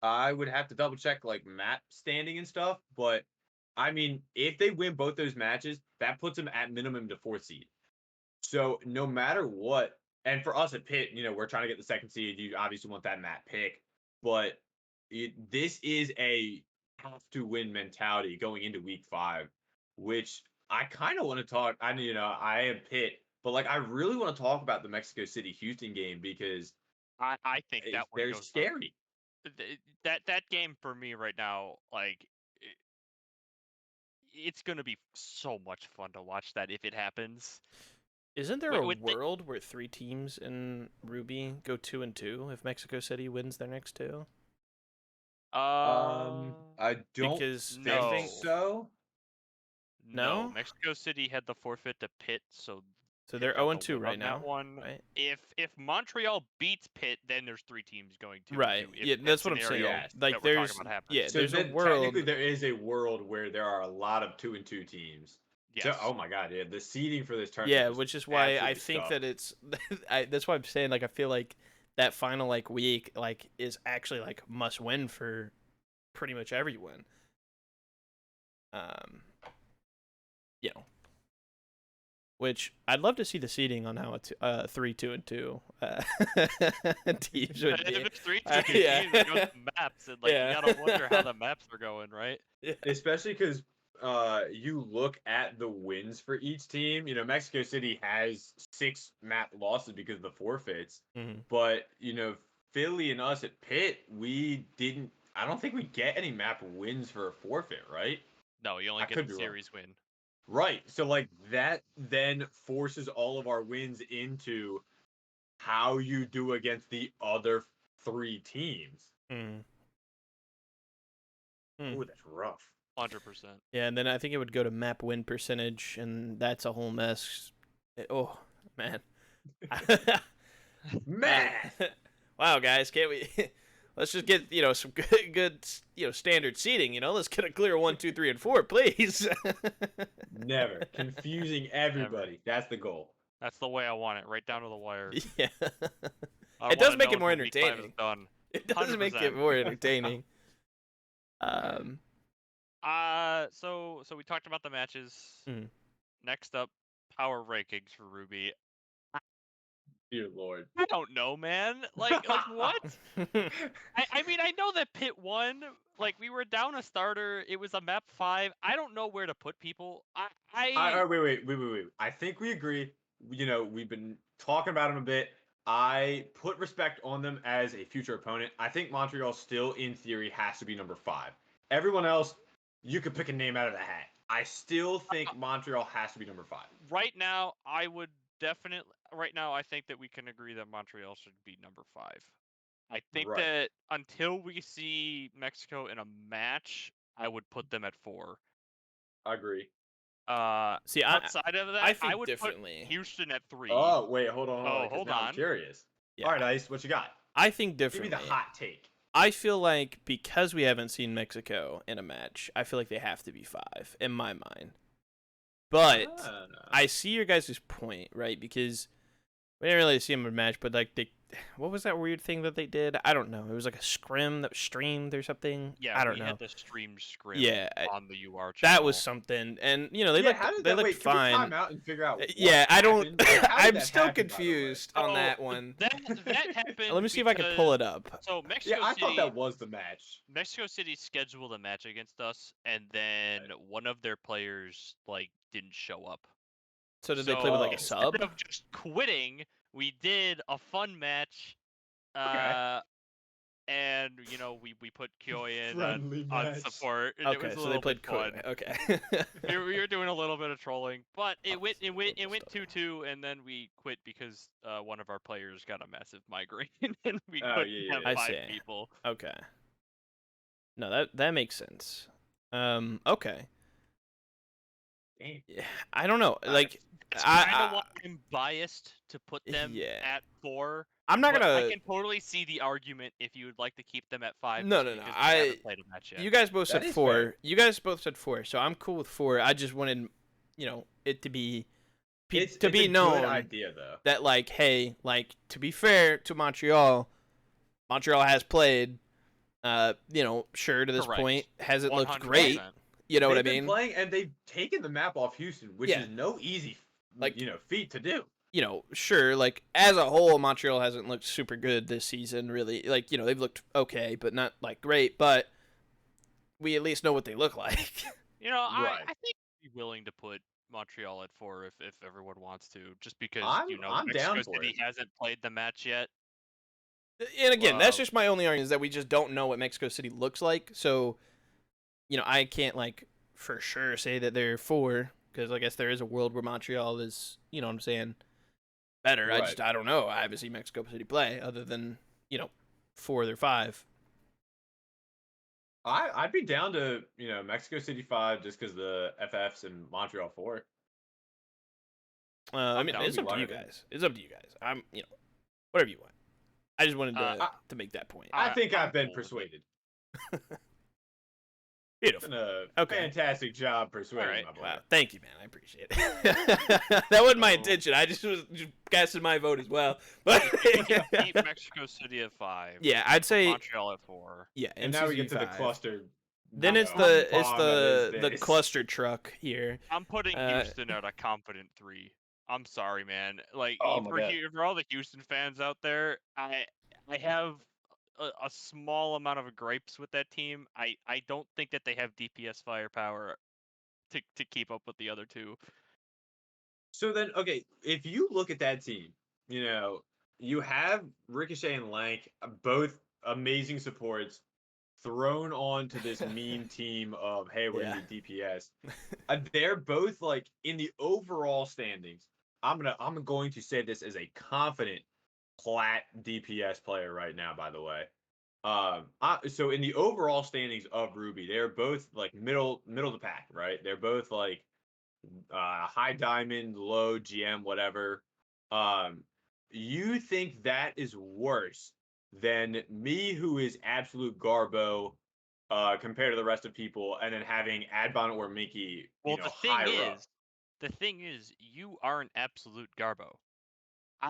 I would have to double check like map standing and stuff, but I mean, if they win both those matches, that puts them at minimum to 4th seed. So no matter what, and for us at Pitt, we're trying to get the 2nd seed. You obviously want that map pick, but this is a have to win mentality going into week 5, which I kind of want to talk. I am Pitt, but like I really want to talk about the Mexico City Houston game because I think that one they're goes scary. That game for me right now, like it's gonna be so much fun to watch that if it happens. Isn't there a world where 3 teams in Ruby go 2-2 if Mexico City wins their next 2? I don't think so. No, Mexico City had the forfeit to Pitt, so they're 0-2 right now. That one, right? If Montreal beats Pitt, then there's 3 teams going 2-2. Right. Yeah, that's what I'm saying. Like there's so there's a world. Technically, there is a world where there are a lot of 2-2 teams. Yes. So, oh my god, yeah, the seeding for this tournament. Yeah, which is why I think that it's. That's why I'm saying like I feel like that final week is actually must win for pretty much everyone. Which I'd love to see the seeding on how it's 3, 2, and 2 teams would be. If it's 3, 2 teams, it goes to maps, and you gotta wonder how the maps are going, right? Yeah. Especially because you look at the wins for each team. Mexico City has 6 map losses because of the forfeits, but Philly and us at Pitt, we didn't. I don't think we get any map wins for a forfeit, right? No, you only get the series win. Right. So that then forces all of our wins into how you do against the other 3 teams. Oh, that's rough. 100%. Yeah, and then I think it would go to map win percentage, and that's a whole mess. Oh man. Math. Wow, guys, can't we? Let's just get some good standard seating. Let's get a clear 1, 2, 3, and 4, please. Never confusing everybody. Never. That's the goal. That's the way I want it, right down to the wire. Yeah. It does make it more entertaining. It does 100%. make it more entertaining. So we talked about the matches. Next up, power rankings for Ruby. Dear Lord. I don't know, man. Like what? I mean, I know that Pit won. Like, we were down a starter. It was a map 5. I don't know where to put people. Wait. I think we agree. We've been talking about him a bit. I put respect on them as a future opponent. I think Montreal still, in theory, has to be number 5. Everyone else, you could pick a name out of the hat. I still think Montreal has to be number 5. Right now, I would definitely. Right now, I think that we can agree that Montreal should be number 5. I think Right. that until we see Mexico in a match, I would put them at 4. I agree. See, outside of that, I think I would differently. put Houston at 3. Oh, wait, hold on. Oh, 'Cause hold now I'm on. curious. Yeah. All right, Ice, what you got? I think Give me differently. the hot take. I feel like because we haven't seen Mexico in a match, I feel like they have to be 5 in my mind. But I see your guys' point, right? Because we didn't really see them in a match, but like what was that weird thing that they did? I don't know. It was like a scrim that was streamed or something. Yeah, I don't we know. had the streamed scrim on the UR channel. That was something, and they looked fine. Can we time out and figure out? I don't. Like, I'm still confused on that one. That happened. Let me see if I can pull it up. So Mexico I City. thought that was the match. Mexico City scheduled a match against us, and then one of their players didn't show up. So did they play with like a sub? Instead of just quitting, we did a fun match. Okay. And we put Kyoy in on support. And okay, so they played fun. Okay. we were doing a little bit of trolling, but it went 2-2, and then we quit because one of our players got a massive migraine, and we couldn't have 5 people. Okay. No, that makes sense. Okay. Damn. Yeah, I don't know. Like, It's kind of why I'm biased to put them at 4. I'm not gonna. I can totally see the argument if you would like to keep them at 5. No. I haven't played a match yet. You guys both said 4. Fair. You guys both said 4, so I'm cool with 4. I just wanted, it to be it's known. Good idea though. That hey, to be fair to Montreal has played. Sure to this point hasn't 100%. Looked great. You know what I mean? They've been playing and they've taken the map off Houston, which is no easy, feat to do. Sure, as a whole, Montreal hasn't looked super good this season, really. They've looked okay, but not, great, but we at least know what they look like. I think I'd be willing to put Montreal at 4 if everyone wants to, just because, I'm Mexico down for City it. hasn't played the match yet. And again, that's just my only argument, is that we just don't know what Mexico City looks like, so, I can't, for sure say that they're 4, because I guess there is a world where Montreal is, you know what I'm saying, better. Right. I don't know. I haven't seen Mexico City play other than 4 or 5. I'd be down to Mexico City 5 just because the FFs and Montreal 4. I mean, it's up to you guys. It's up to you guys. I'm whatever you want. I just wanted to make that point. I think I've been persuaded. Beautiful. Fantastic job persuading my boy. Wow. Thank you, man. I appreciate it. That wasn't my intention. I just was casting my vote as well. But keep Mexico City at 5. Yeah, I'd say Montreal at 4. Yeah, and now we get to the cluster. Then it's the cluster truck here. I'm putting Houston at a confident 3. I'm sorry, man. For all the Houston fans out there, I have a small amount of gripes with that team. I don't think that they have DPS firepower to keep up with the other 2. So then, okay, if you look at that team, you have Ricochet and Lank, both amazing supports, thrown onto this mean team of, hey, we're gonna be DPS. They're both in the overall standings. I'm going to say this as a confident plat DPS player right now, by the way. So in the overall standings of Ruby, they're both middle of the pack, right? They're both high diamond, low GM, whatever. You think that is worse than me, who is absolute garbo compared to the rest of people, and then having Adbon or Mickey, the thing is, you are an absolute garbo. I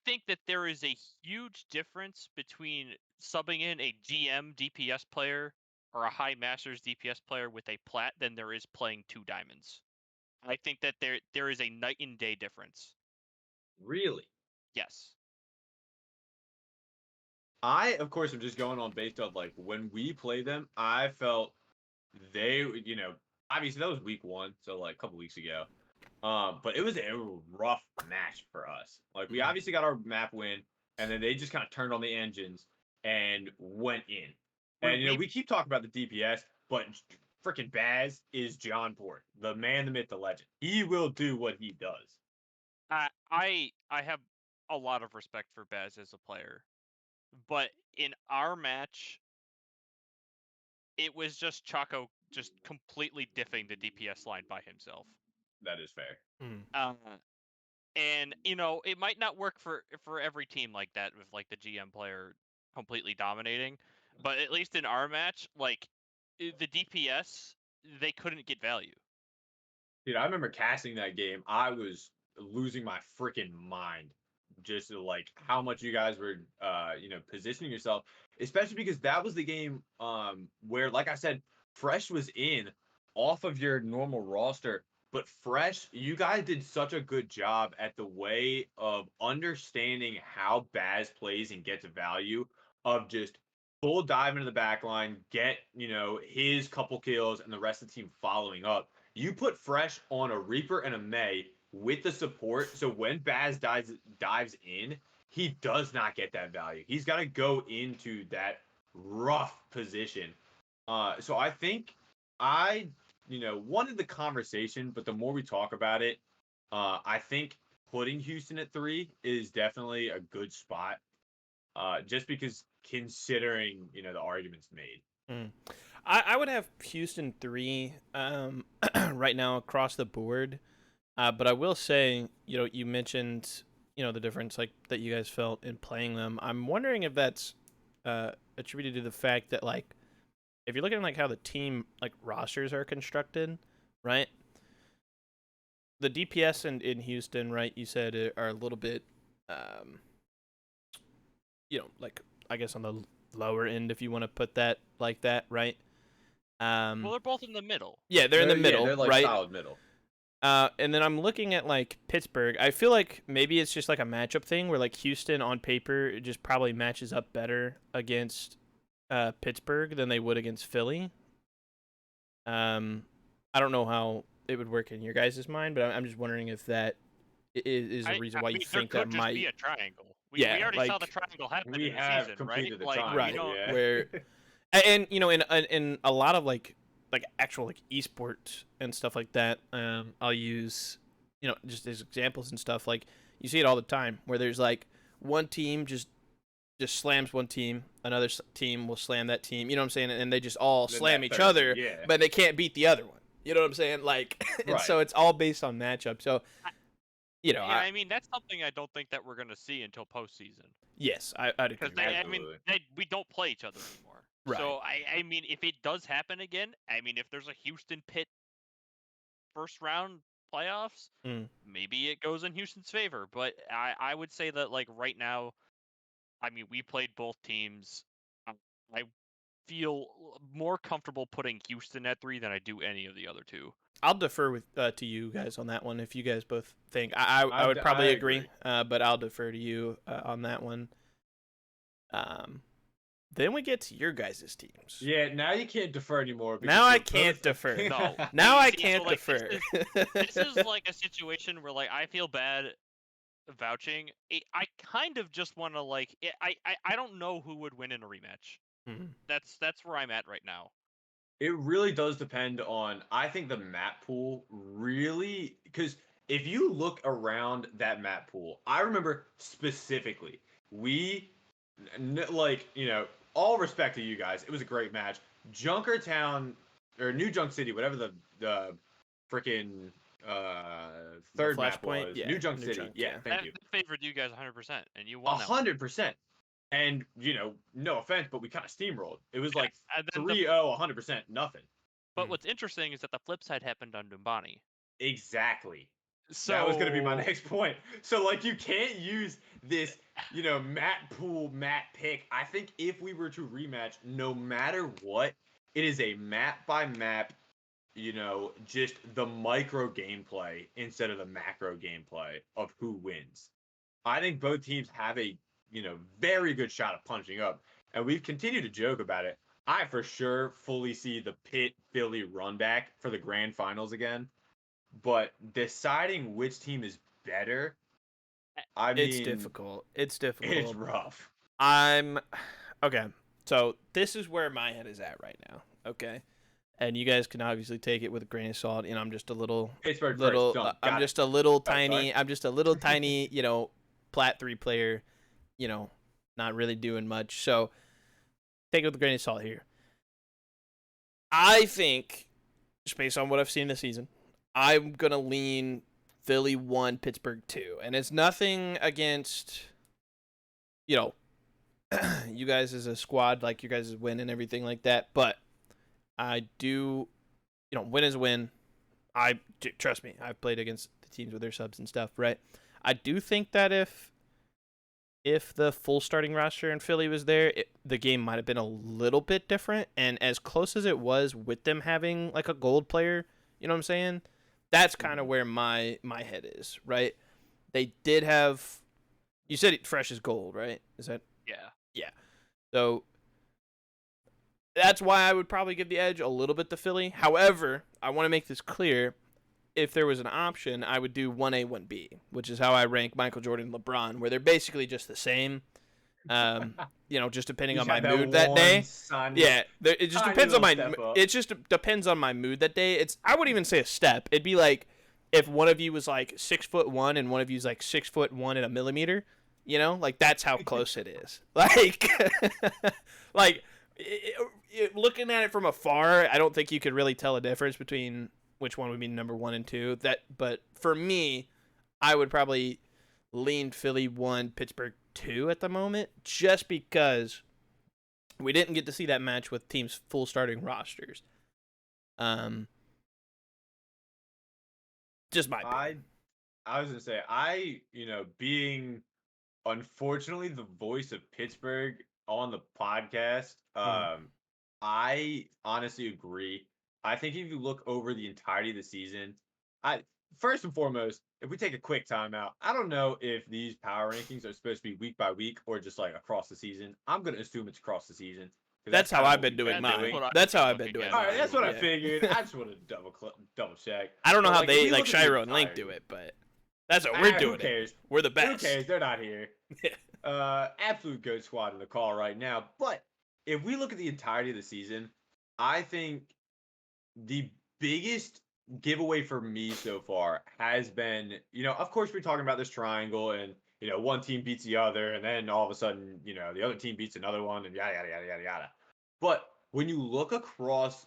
think that there is a huge difference between subbing in a GM DPS player or a high Masters DPS player with a plat than there is playing 2 diamonds. I think that there is a night and day difference. Really? Yes. I, of course, am just going on based on like when we played them. I felt they, obviously that was week 1, so like a couple weeks ago. But it was a rough match for us. Like we obviously got our map win, and then they just kind of turned on the engines and went in. And we keep talking about the DPS, but freaking Baz is John Port, the man, the myth, the legend. He will do what he does. I have a lot of respect for Baz as a player, but in our match, it was just Chaco just completely diffing the DPS line by himself. That is fair. And it might not work for every team like that with like the GM player completely dominating, but at least in our match, like the DPS, they couldn't get value. Dude, I remember casting that game. I was losing my freaking mind. Just like how much you guys were positioning yourself, especially because that was the game where, like I said, Fresh was in off of your normal roster. But Fresh, you guys did such a good job at the way of understanding how Baz plays and gets value of just full dive into the back line, get, his couple kills and the rest of the team following up. You put Fresh on a Reaper and a May with the support, so when Baz dives in, he does not get that value. He's got to go into that rough position. So I think I, wanted the conversation, but the more we talk about it, I think putting Houston at 3 is definitely a good spot. Just because considering, the arguments made. I would have Houston 3 right now across the board. But I will say, you mentioned, the difference like that you guys felt in playing them. I'm wondering if that's attributed to the fact that like if you're looking at like how the team like rosters are constructed, right? The DPS in Houston, right? You said are a little bit, like I guess on the lower end, if you want to put that like that, right? Well, they're both in the middle. Yeah, they're in the middle, they're like right? solid middle. And then I'm looking at like Pittsburgh. I feel like maybe it's just like a matchup thing where like Houston on paper it just probably matches up better against Pittsburgh than they would against Philly. I don't know how it would work in your guys' mind, but I'm just wondering if that is a reason why you think that there could just be a triangle. We already saw the triangle happen we in the have season, completed right? the triangle, right? yeah. Where, and in a lot of like actual like esports and stuff like that, I'll use just as examples and stuff. Like you see it all the time where there's like one team just slams one team, another team will slam that team. You know what I'm saying? And they just all slam each other, but they can't beat the other one. You know what I'm saying? Like, and so it's all based on matchup. So, I mean that's something I don't think that we're gonna see until postseason. Yes, I'd agree. Because we don't play each other anymore. Right. So I mean, if it does happen again, I mean, if there's a Houston Pitt first round playoffs, maybe it goes in Houston's favor. But I would say that like right now, I mean, we played both teams. I feel more comfortable putting Houston at 3 than I do any of the other two. I'll defer with to you guys on that one. If you guys both think I would probably agree, but I'll defer to you on that one. Then we get to your guys' teams. Yeah, now you can't defer anymore. Now I can't defer. No. Now I can't defer. This is like a situation where like I feel bad vouching. I kind of just want to like I don't know who would win in a rematch. Mm-hmm. That's where I'm at right now. It really does depend on, I think, the map pool really, because if you look around that map pool, I remember specifically, all respect to you guys, it was a great match. Junkertown, or New Junk City, whatever the freaking third map was. Yeah, New Junk City. Yeah, thank you. I favored you guys 100%, and you won 100%. And, no offense, but we kind of steamrolled. It was like 3-0, 100%, nothing. But what's interesting is that the flip side happened on Dumbani. Exactly. So that was going to be my next point. So, like, you can't use this, map pool, map pick. I think if we were to rematch, no matter what, it is a map by map, just the micro gameplay instead of the macro gameplay of who wins. I think both teams have a, very good shot of punching up. And we've continued to joke about it. I for sure fully see the Pitt Philly run back for the grand finals again. But deciding which team is better, It's difficult. It's difficult. It's rough. Okay. So this is where my head is at right now. Okay. And you guys can obviously take it with a grain of salt. I'm just a little, Pittsburgh little. first. I'm just a little tiny. I'm just a little tiny. Plat 3 player. Not really doing much. So take it with a grain of salt here. I think, just based on what I've seen this season, I'm gonna lean Philly 1, Pittsburgh 2, and it's nothing against, you guys as a squad, like you guys' win and everything like that. But I do, win is a win. Trust me, I've played against the teams with their subs and stuff, right? I do think that if the full starting roster in Philly was there, the game might have been a little bit different. And as close as it was with them having like a gold player, you know what I'm saying? That's kind of where my head is, right? They did have, you said fresh is gold, right? Is that? Yeah. Yeah. So that's why I would probably give the edge a little bit to Philly. However, I want to make this clear. If there was an option, I would do 1A, 1B, which is how I rank Michael Jordan and LeBron, where they're basically just the same. Just depending on my mood that day. Yeah, it just depends on my. It just depends on my mood that day. I wouldn't even say a step. It'd be like if one of you was like 6'1" and one of you's like 6'1" and a millimeter. Like that's how close it is. Looking at it from afar, I don't think you could really tell a difference between which one would be number 1 and 2. But for me, I would probably lean Philly 1, Pittsburgh 2 at the moment, just because we didn't get to see that match with teams' full starting rosters. Just my opinion. I was gonna say, being unfortunately the voice of Pittsburgh on the podcast, I honestly agree. I think if you look over the entirety of the season, first and foremost, if we take a quick timeout, I don't know if these power rankings are supposed to be week by week or just like across the season. I'm gonna assume it's across the season. That's how I've been doing mine. That's how I've been doing mine. All right, that's what I figured. I just want to double check. I don't know how they like Shiro and Link do it, but that's what we're doing. Who cares? We're the best. Who cares? They're not here. Absolute good squad in the call right now. But if we look at the entirety of the season, I think the biggest giveaway for me so far has been, of course we're talking about this triangle and, one team beats the other and then all of a sudden, the other team beats another one and yada, yada, yada, yada, yada. But when you look across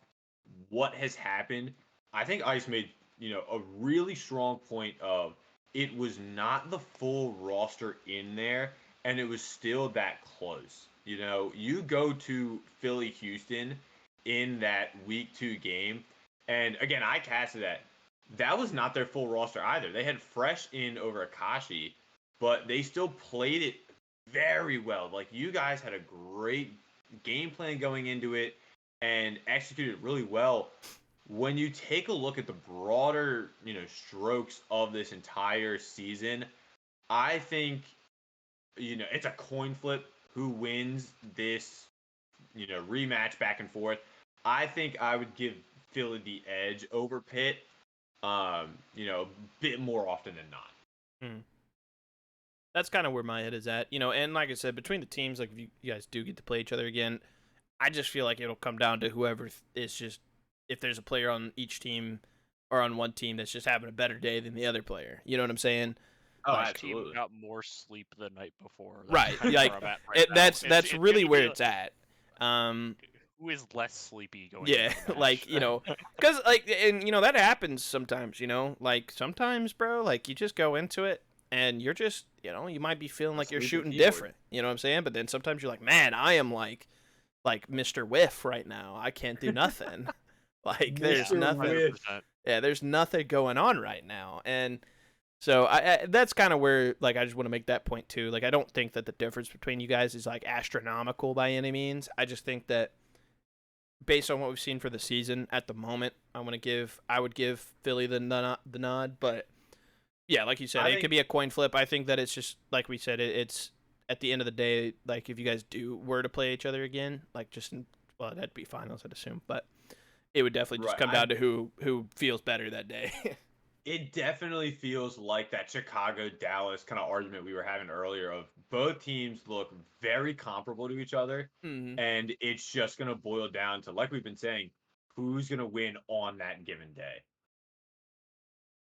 what has happened, I think Ice made, a really strong point of it was not the full roster in there and it was still that close. You go to Philly, Houston in that week 2 game. And again, I casted that. That was not their full roster either. They had Fresh in over Akashi, but they still played it very well. Like, you guys had a great game plan going into it and executed really well. When you take a look at the broader, strokes of this entire season, I think, it's a coin flip who wins this, rematch back and forth. I think I would give Philly the edge over Pitt, a bit more often than not. That's kind of where my head is at, and like I said, between the teams, like if you guys do get to play each other again, I just feel like it'll come down to whoever is just, if there's a player on each team or on one team that's just having a better day than the other player. You know what I'm saying? Oh, my absolutely. team got more sleep the night before. Right. That's really where it's at. Who is less sleepy going? Yeah, because and that happens sometimes. Like sometimes, bro, like you just go into it and you're just, you might be feeling like you're shooting different. You know what I'm saying? But then sometimes you're like, man, I am like Mr. Whiff right now. I can't do nothing. Like there's nothing. Yeah, there's nothing going on right now, and so that's kind of where I just want to make that point too. Like I don't think that the difference between you guys is like astronomical by any means. I just think that based on what we've seen for the season at the moment, I would give Philly the nod, but Yeah, like you said, it could be a coin flip. I think that it's just like we said. It's at the end of the day, like if you guys were to play each other again, like well, that'd be finals, I'd assume, but it would definitely just come down to who feels better that day. It definitely feels like that Chicago-Dallas kind of argument we were having earlier of both teams look very comparable to each other, and it's just going to boil down to, like we've been saying, who's going to win on that given day.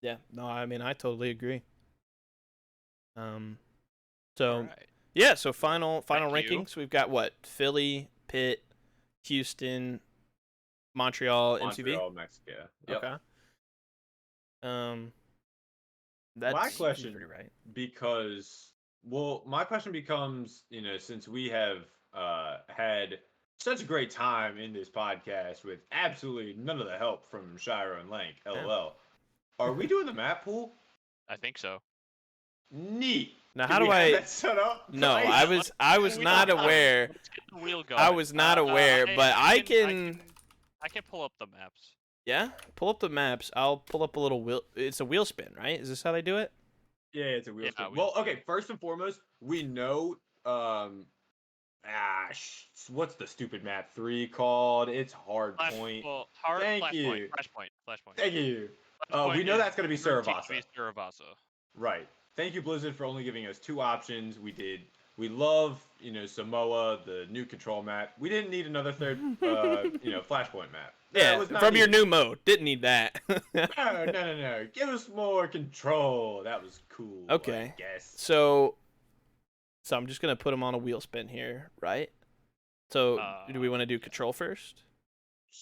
Yeah, no, I mean, I totally agree. So, right. Yeah, so final rankings. We've got what? Philly, Pitt, Houston, Montreal, Montreal, Mexico. Yep. Okay. That's my question, right? Because, well, my question becomes, since we have had such a great time in this podcast with absolutely none of the help from Shiro and Lank, LOL. Are we doing the map pool? I think so. Neat. Now, how do I that set up? No, I was not aware. Let's get the wheel going. I was not aware, but I can pull up the maps. Yeah, pull up the maps. I'll pull up a little wheel. It's a wheel spin, right? Is this how they do it? Yeah, it's a wheel spin. Well, okay. First and foremost, we know. What's the stupid map 3 called? It's Hardpoint. Thank you. Flashpoint. Thank you. We know that's gonna be Surabasa. Right. Thank you, Blizzard, for only giving us 2 options. We love, Samoa, the new control map. We didn't need another third, Flashpoint map. Yeah, from your new mode. Didn't need that. No. Give us more control. That was cool. Okay. I guess. So I'm just going to put them on a wheel spin here, right? So do we want to do control first?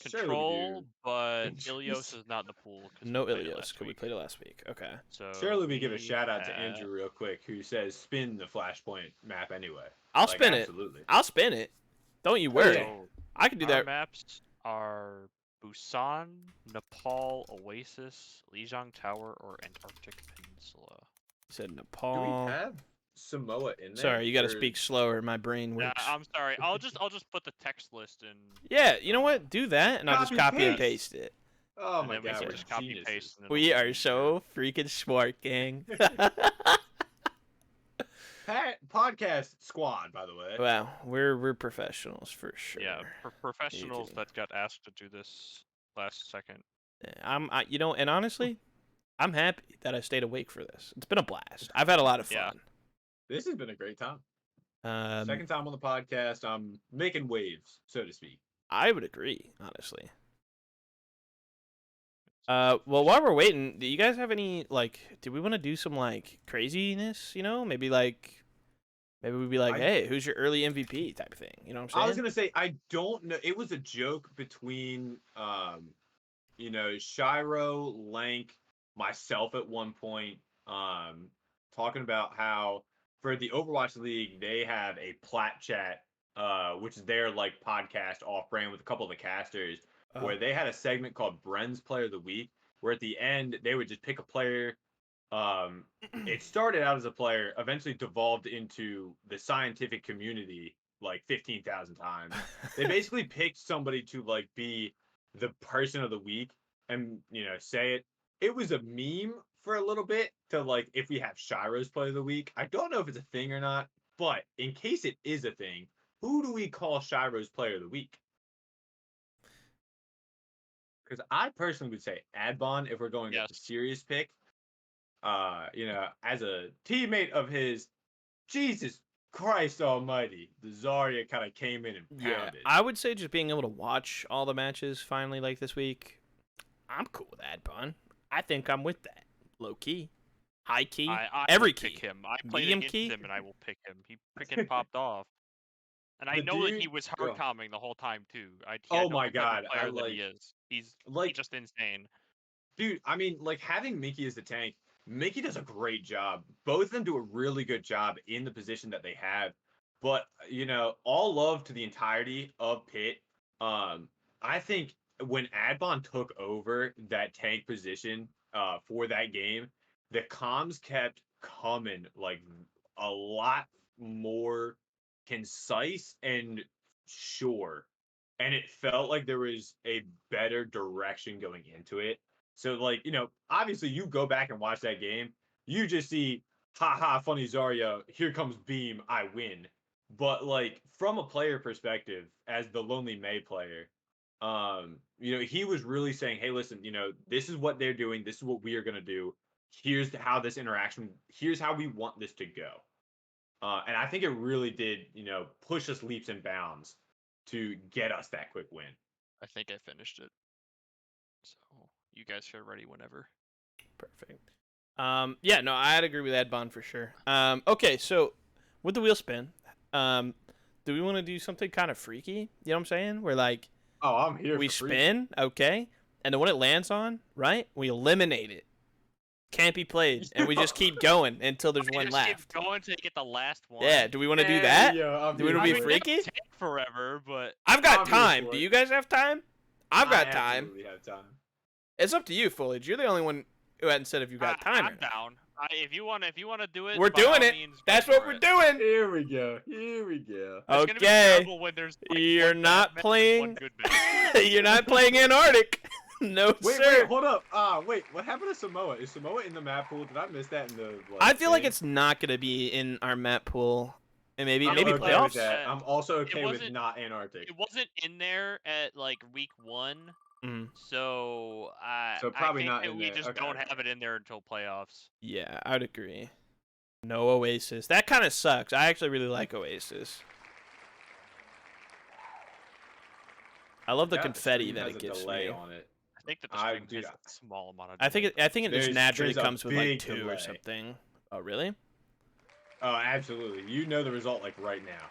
Control, but Ilios is not in the pool. No Ilios, because we played it last week. Okay. So surely we give a shout out to Andrew real quick, who says spin the Flashpoint map anyway. I'll spin it. I'll spin it. Don't you worry. So I can do that. Maps are Busan, Nepal, Oasis, Lijiang Tower, or Antarctic Peninsula. You said Nepal. Do we have Samoa in there? Sorry, you got to speak slower. My brain works. I'm sorry. I'll just put the text list in. Yeah, you know what? Do that, and I'll just copy and paste it. Oh my god, we're just copy paste. We are so freaking smart, gang. Podcast squad, by the way. Wow, we're professionals for sure. Yeah, professionals that got asked to do this last second. Yeah, and honestly, I'm happy that I stayed awake for this. It's been a blast. I've had a lot of fun. Yeah. This has been a great time. Second time on the podcast, I'm making waves, so to speak. I would agree, honestly. Well, while we're waiting, do you guys have any, do we want to do some, craziness, maybe, maybe we'd be like, hey, who's your early MVP type of thing, you know what I'm saying? I was going to say, I don't know. It was a joke between, Shiro, Lank, myself at one point, talking about how for the Overwatch League, they have a Plat Chat, which is their, podcast off-brand with a couple of the casters, where they had a segment called Bren's Player of the Week, where at the end, they would just pick a player. It started out as a player, eventually devolved into the scientific community 15,000 times. They basically picked somebody to be the person of the week and, say it. It was a meme for a little bit to if we have Shiro's Player of the Week. I don't know if it's a thing or not, but in case it is a thing, who do we call Shiro's Player of the Week? Because I personally would say Adbon if we're going with the serious pick. As a teammate of his, Jesus Christ Almighty, the Zarya kind of came in and pounded. I would say just being able to watch all the matches finally this week, I'm cool with Adbon. I think I'm with that. Low key, high key, every key. Pick him. I played against him and I will pick him. He freaking popped off. And I know that he was hard calming the whole time too. Oh my god, he is. He's just insane. Dude, I mean, having Mickey as the tank, Mickey does a great job. Both of them do a really good job in the position that they have. But, all love to the entirety of Pitt. I think when Adbon took over that tank position for that game, the comms kept coming a lot more concise and sure, and it felt like there was a better direction going into it. So obviously you go back and watch that game, you just see, haha, funny Zarya, here comes Beam, I win. But like from a player perspective, as the Lonely May player, he was really saying, hey, listen, this is what they're doing, this is what we are gonna do. Here's how this interaction, here's how we want this to go. And I think it really did, push us leaps and bounds to get us that quick win. I think I finished it. So you guys are ready whenever. Perfect. Yeah, no, I'd agree with Adbon for sure. Okay, so with the wheel spin, do we want to do something kind of freaky? You know what I'm saying? Where like, oh, I'm here. We spin, okay, and then when it lands on, right, we eliminate it. Can't be played, and we just keep going until there's one left. Keep going to get the last one. Yeah, do we want to do that? Yeah, do we want to be freaky? Take forever, but I've got time. Do you guys have time? I've got time. I have time. It's up to you, Foliage. You're the only one who hadn't said if you got time. I'm down. If you want to do it, we're doing it. That's what we're doing. Here we go. Here we go. Okay. There's You're not playing. You're not playing Antarctic. No, wait, sir. Wait, hold up. Wait, what happened to Samoa? Is Samoa in the map pool? Did I miss that in the? I feel like it's not gonna be in our map pool, and maybe playoffs. I'm also okay with not Antarctic. It wasn't in there at like week 1, so probably I think not that in we there. just don't have it in there until playoffs. Yeah, I'd agree. No Oasis. That kind of sucks. I actually really like Oasis. I love the confetti that it gives me. On it. I think that the stream has a small amount of. I think it just naturally comes with like 2 delay. or something. Oh really? Oh, absolutely. You know the result like right now.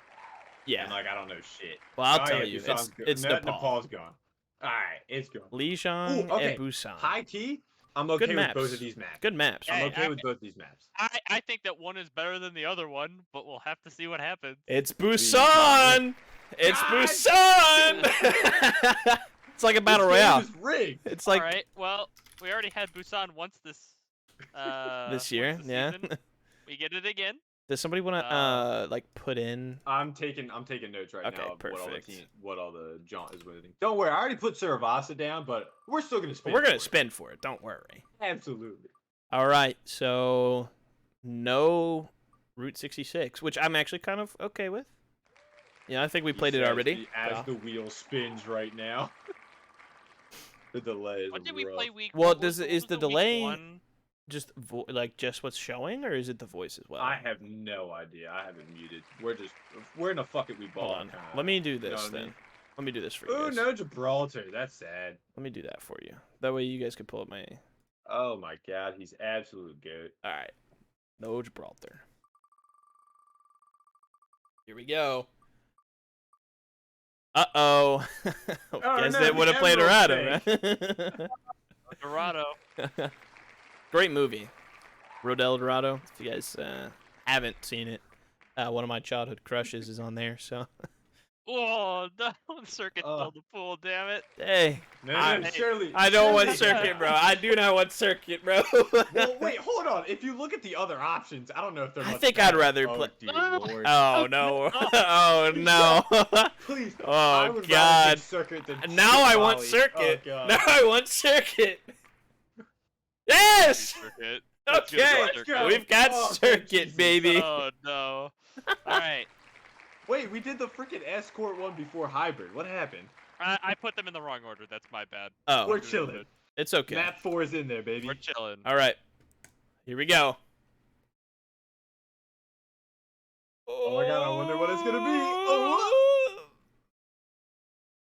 Yeah. And like I don't know shit. Well, I'll tell you, it's Nepal. Nepal's gone. All right, it's gone. Lijiang and Busan. High key. I'm okay with both of these maps. Good maps. I'm okay with both these maps. I think that one is better than the other one, but we'll have to see what happens. It's Busan. It's Busan. It's like a battle royale. It's like. All right. Well, we already had Busan once this. This year, yeah. We get it again. Does somebody want to like put in? I'm taking notes right now. Perfect. What all the jaunt is winning. Don't worry, I already put Saravasa down, but we're still gonna spin. We're gonna spin for it. Don't worry. Absolutely. All right. So, no Route 66, which I'm actually kind of okay with. Yeah, I think we played it already. As the wheel spins right now. The delay is What did we play week? Well, is the delay just just what's showing, or is it the voice as well? I have no idea. I have it muted. We're in a fuck it we ball. Hold on. Let me do this then. Let me do this for you. Oh guys. no, Gibraltar. That's sad. Let me do that for you. That way you guys can pull up my. Oh my god, he's absolute goat. All right, no Gibraltar. Here we go. Uh-oh. Guess they would have played Dorado, right? Dorado. Great movie. Road El Dorado. If you guys haven't seen it, one of my childhood crushes is on there, so. Oh, no. Circuit filled the pool, damn it. Hey. Shirley. I don't want circuit, bro. I do not want circuit, bro. Well, wait, hold on. If you look at the other options, I don't know if they're much think better. I'd rather play. Lord. Oh, no. Oh, no. Please. Oh, God. Circuit than now I want circuit. Oh, now I want circuit. Yes! Circuit. Okay. We've got circuit, Jesus. baby. Oh, no. All right. Wait, we did the freaking escort one before hybrid. What happened? I put them in the wrong order. That's my bad. Oh. We're chilling. It's okay. Map 4 is in there, baby. We're chilling. All right. Here we go. Oh my god, I wonder what it's going to be. Oh.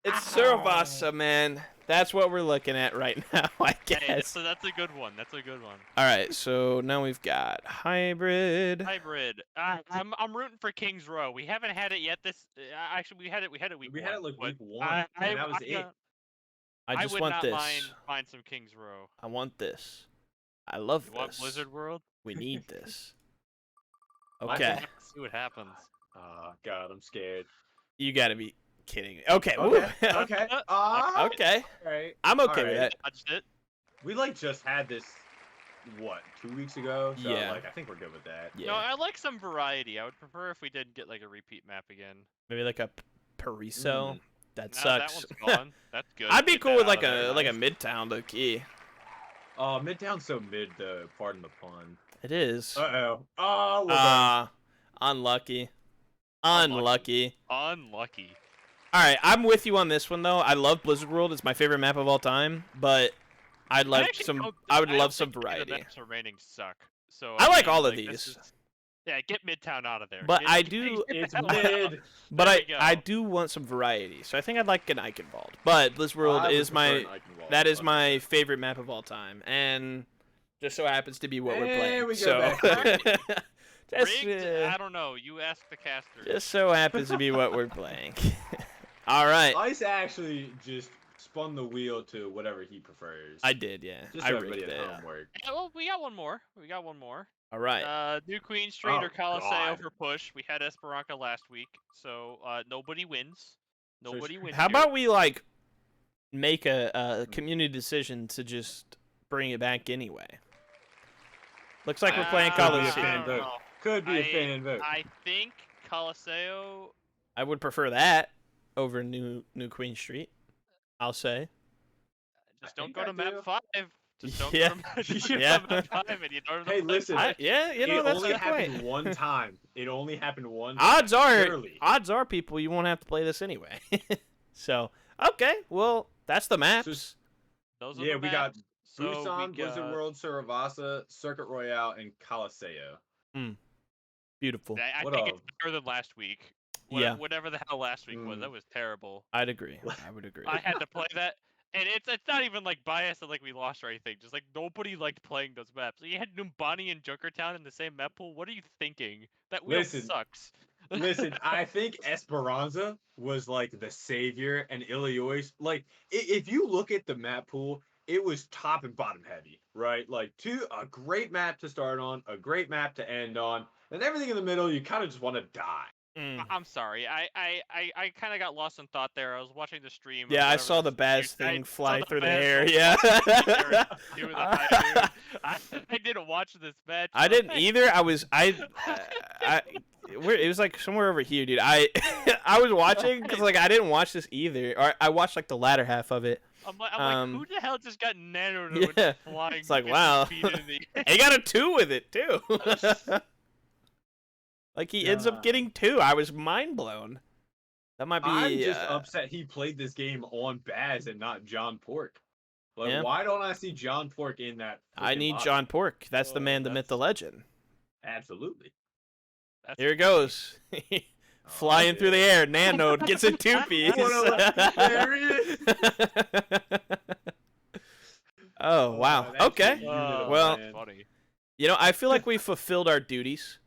It's Saravasa, man. That's what we're looking at right now, I guess. Hey, so that's a good one. That's a good one. All right, so now we've got hybrid. Hybrid. I'm rooting for Kings Row. We haven't had it yet. Actually we had it week 1. We had it like week 1, and that was it. I just would want not this. mind some Kings Row. I want this. I love You this. want Blizzard World? We need this. We'll Okay. have to see what happens. Oh god, I'm scared. You gotta be kidding me. Okay. Okay. Woo. Okay. Okay. Alright. I'm okay with that. Touched it. We just had this, what, 2 weeks ago? So, Yeah. I think we're good with that. Yeah. No, I like some variety. I would prefer if we did get like a repeat map again. Maybe like a Pariso. Mm. That No, sucks. That one's gone. That's good. I'd be Get cool that with out like of there. a Midtown low key. Oh, Midtown's so mid, pardon the pun. It is. Uh-oh. Oh, we're burned. Unlucky. Unlucky. Unlucky. Unlucky. All right, I'm with you on this one though. I love Blizzard World; it's my favorite map of all time. But I would love some variety. The maps remaining suck. So I like mean, all of like, these. Yeah, get Midtown out of there. But I do. It's mid. But I do want some variety. So I think I'd like an Eichenwald. But Blizzard World is my my favorite map of all time, and just so happens to be what we're playing. We go so. back Rigged? I don't know. You ask the caster. Just so happens to be what we're playing. All right. Ice actually just spun the wheel to whatever he prefers. I did, yeah. Just I so rigged everybody it. at home worked. Yeah, well, we got one more. All right. New Queen Street or Coliseum God. for push. We had Esperanza last week, so nobody wins. Nobody wins. How about we like make a community decision to just bring it back anyway? Looks like we're playing Coliseum. Could be a fan vote. I think Coliseum. I would prefer that over New Queen Street. I'll say. Just don't go to map 5. Just don't Yeah. go to map 5 and you don't Hey, listen. Yeah, you know, it that's only a good happened point. one time. It only happened one Odds time. are, people, you won't have to play this anyway. So, okay, well, that's the maps. Those are Yeah, the we got maps. So Busan, Blizzard World, Saravasa, Circuit Royale, and Coliseum. Beautiful. I think it's better than last week. Yeah. Whatever the hell last week was, that was terrible. I'd agree. I would agree. I had to play that, and it's not even like biased that like we lost or anything. Just like nobody liked playing those maps. You had Numbani and Junkertown in the same map pool. What are you thinking? That wheel sucks. Listen, I think Esperanza was like the savior, and Illinois. Like, if you look at the map pool, it was top and bottom heavy, right? Like, a great map to start on, a great map to end on, and everything in the middle, you kind of just want to die. I'm sorry. I kind of got lost in thought there. I was watching the stream. Yeah, I saw the Baz thing fly through the air. Yeah. I didn't watch this match. I didn't either. It was like somewhere over here, dude. I was watching because like I didn't watch this either, or I watched like the latter half of it. I'm like, who the hell just got nanoed Yeah. flying? It's like, wow. He got a 2 with it too. Like he ends up getting 2. I was mind blown. That might be. I'm just upset he played this game on Baz and not John Pork. Like, why don't I see John Pork in that? I need model? John Pork. That's the man, the myth, the legend. Absolutely. Here it goes. Flying through the air. Nanode gets a 2-piece. There he is. Oh, wow. Okay. Well, funny. You know, I feel like we fulfilled our duties.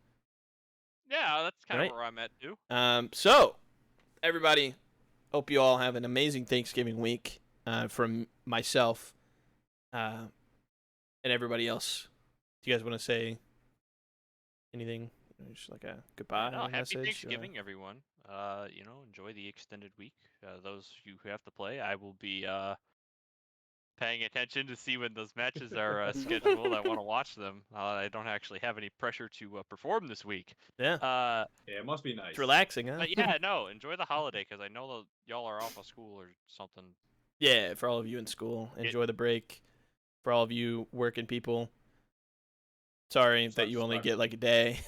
Yeah, that's kind of where I'm at too. So, everybody, hope you all have an amazing Thanksgiving week. From myself, and everybody else. Do you guys want to say anything? Just like a goodbye happy message? Thanksgiving, everyone. Enjoy the extended week. Those who have to play, I will be paying attention to see when those matches are scheduled. I want to watch them. I don't actually have any pressure to perform this week. Yeah. Yeah, it must be nice. It's relaxing, huh? But yeah, no, enjoy the holiday because I know that y'all are off of school or something. Yeah, for all of you in school, enjoy the break. For all of you working people, sorry that you only get like a day.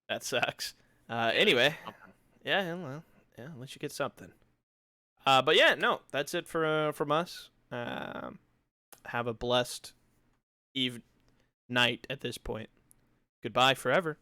That sucks. Anyway, yeah, well, yeah, at least you get something. But yeah, no, that's it from us. Have a blessed night at this point. Goodbye forever.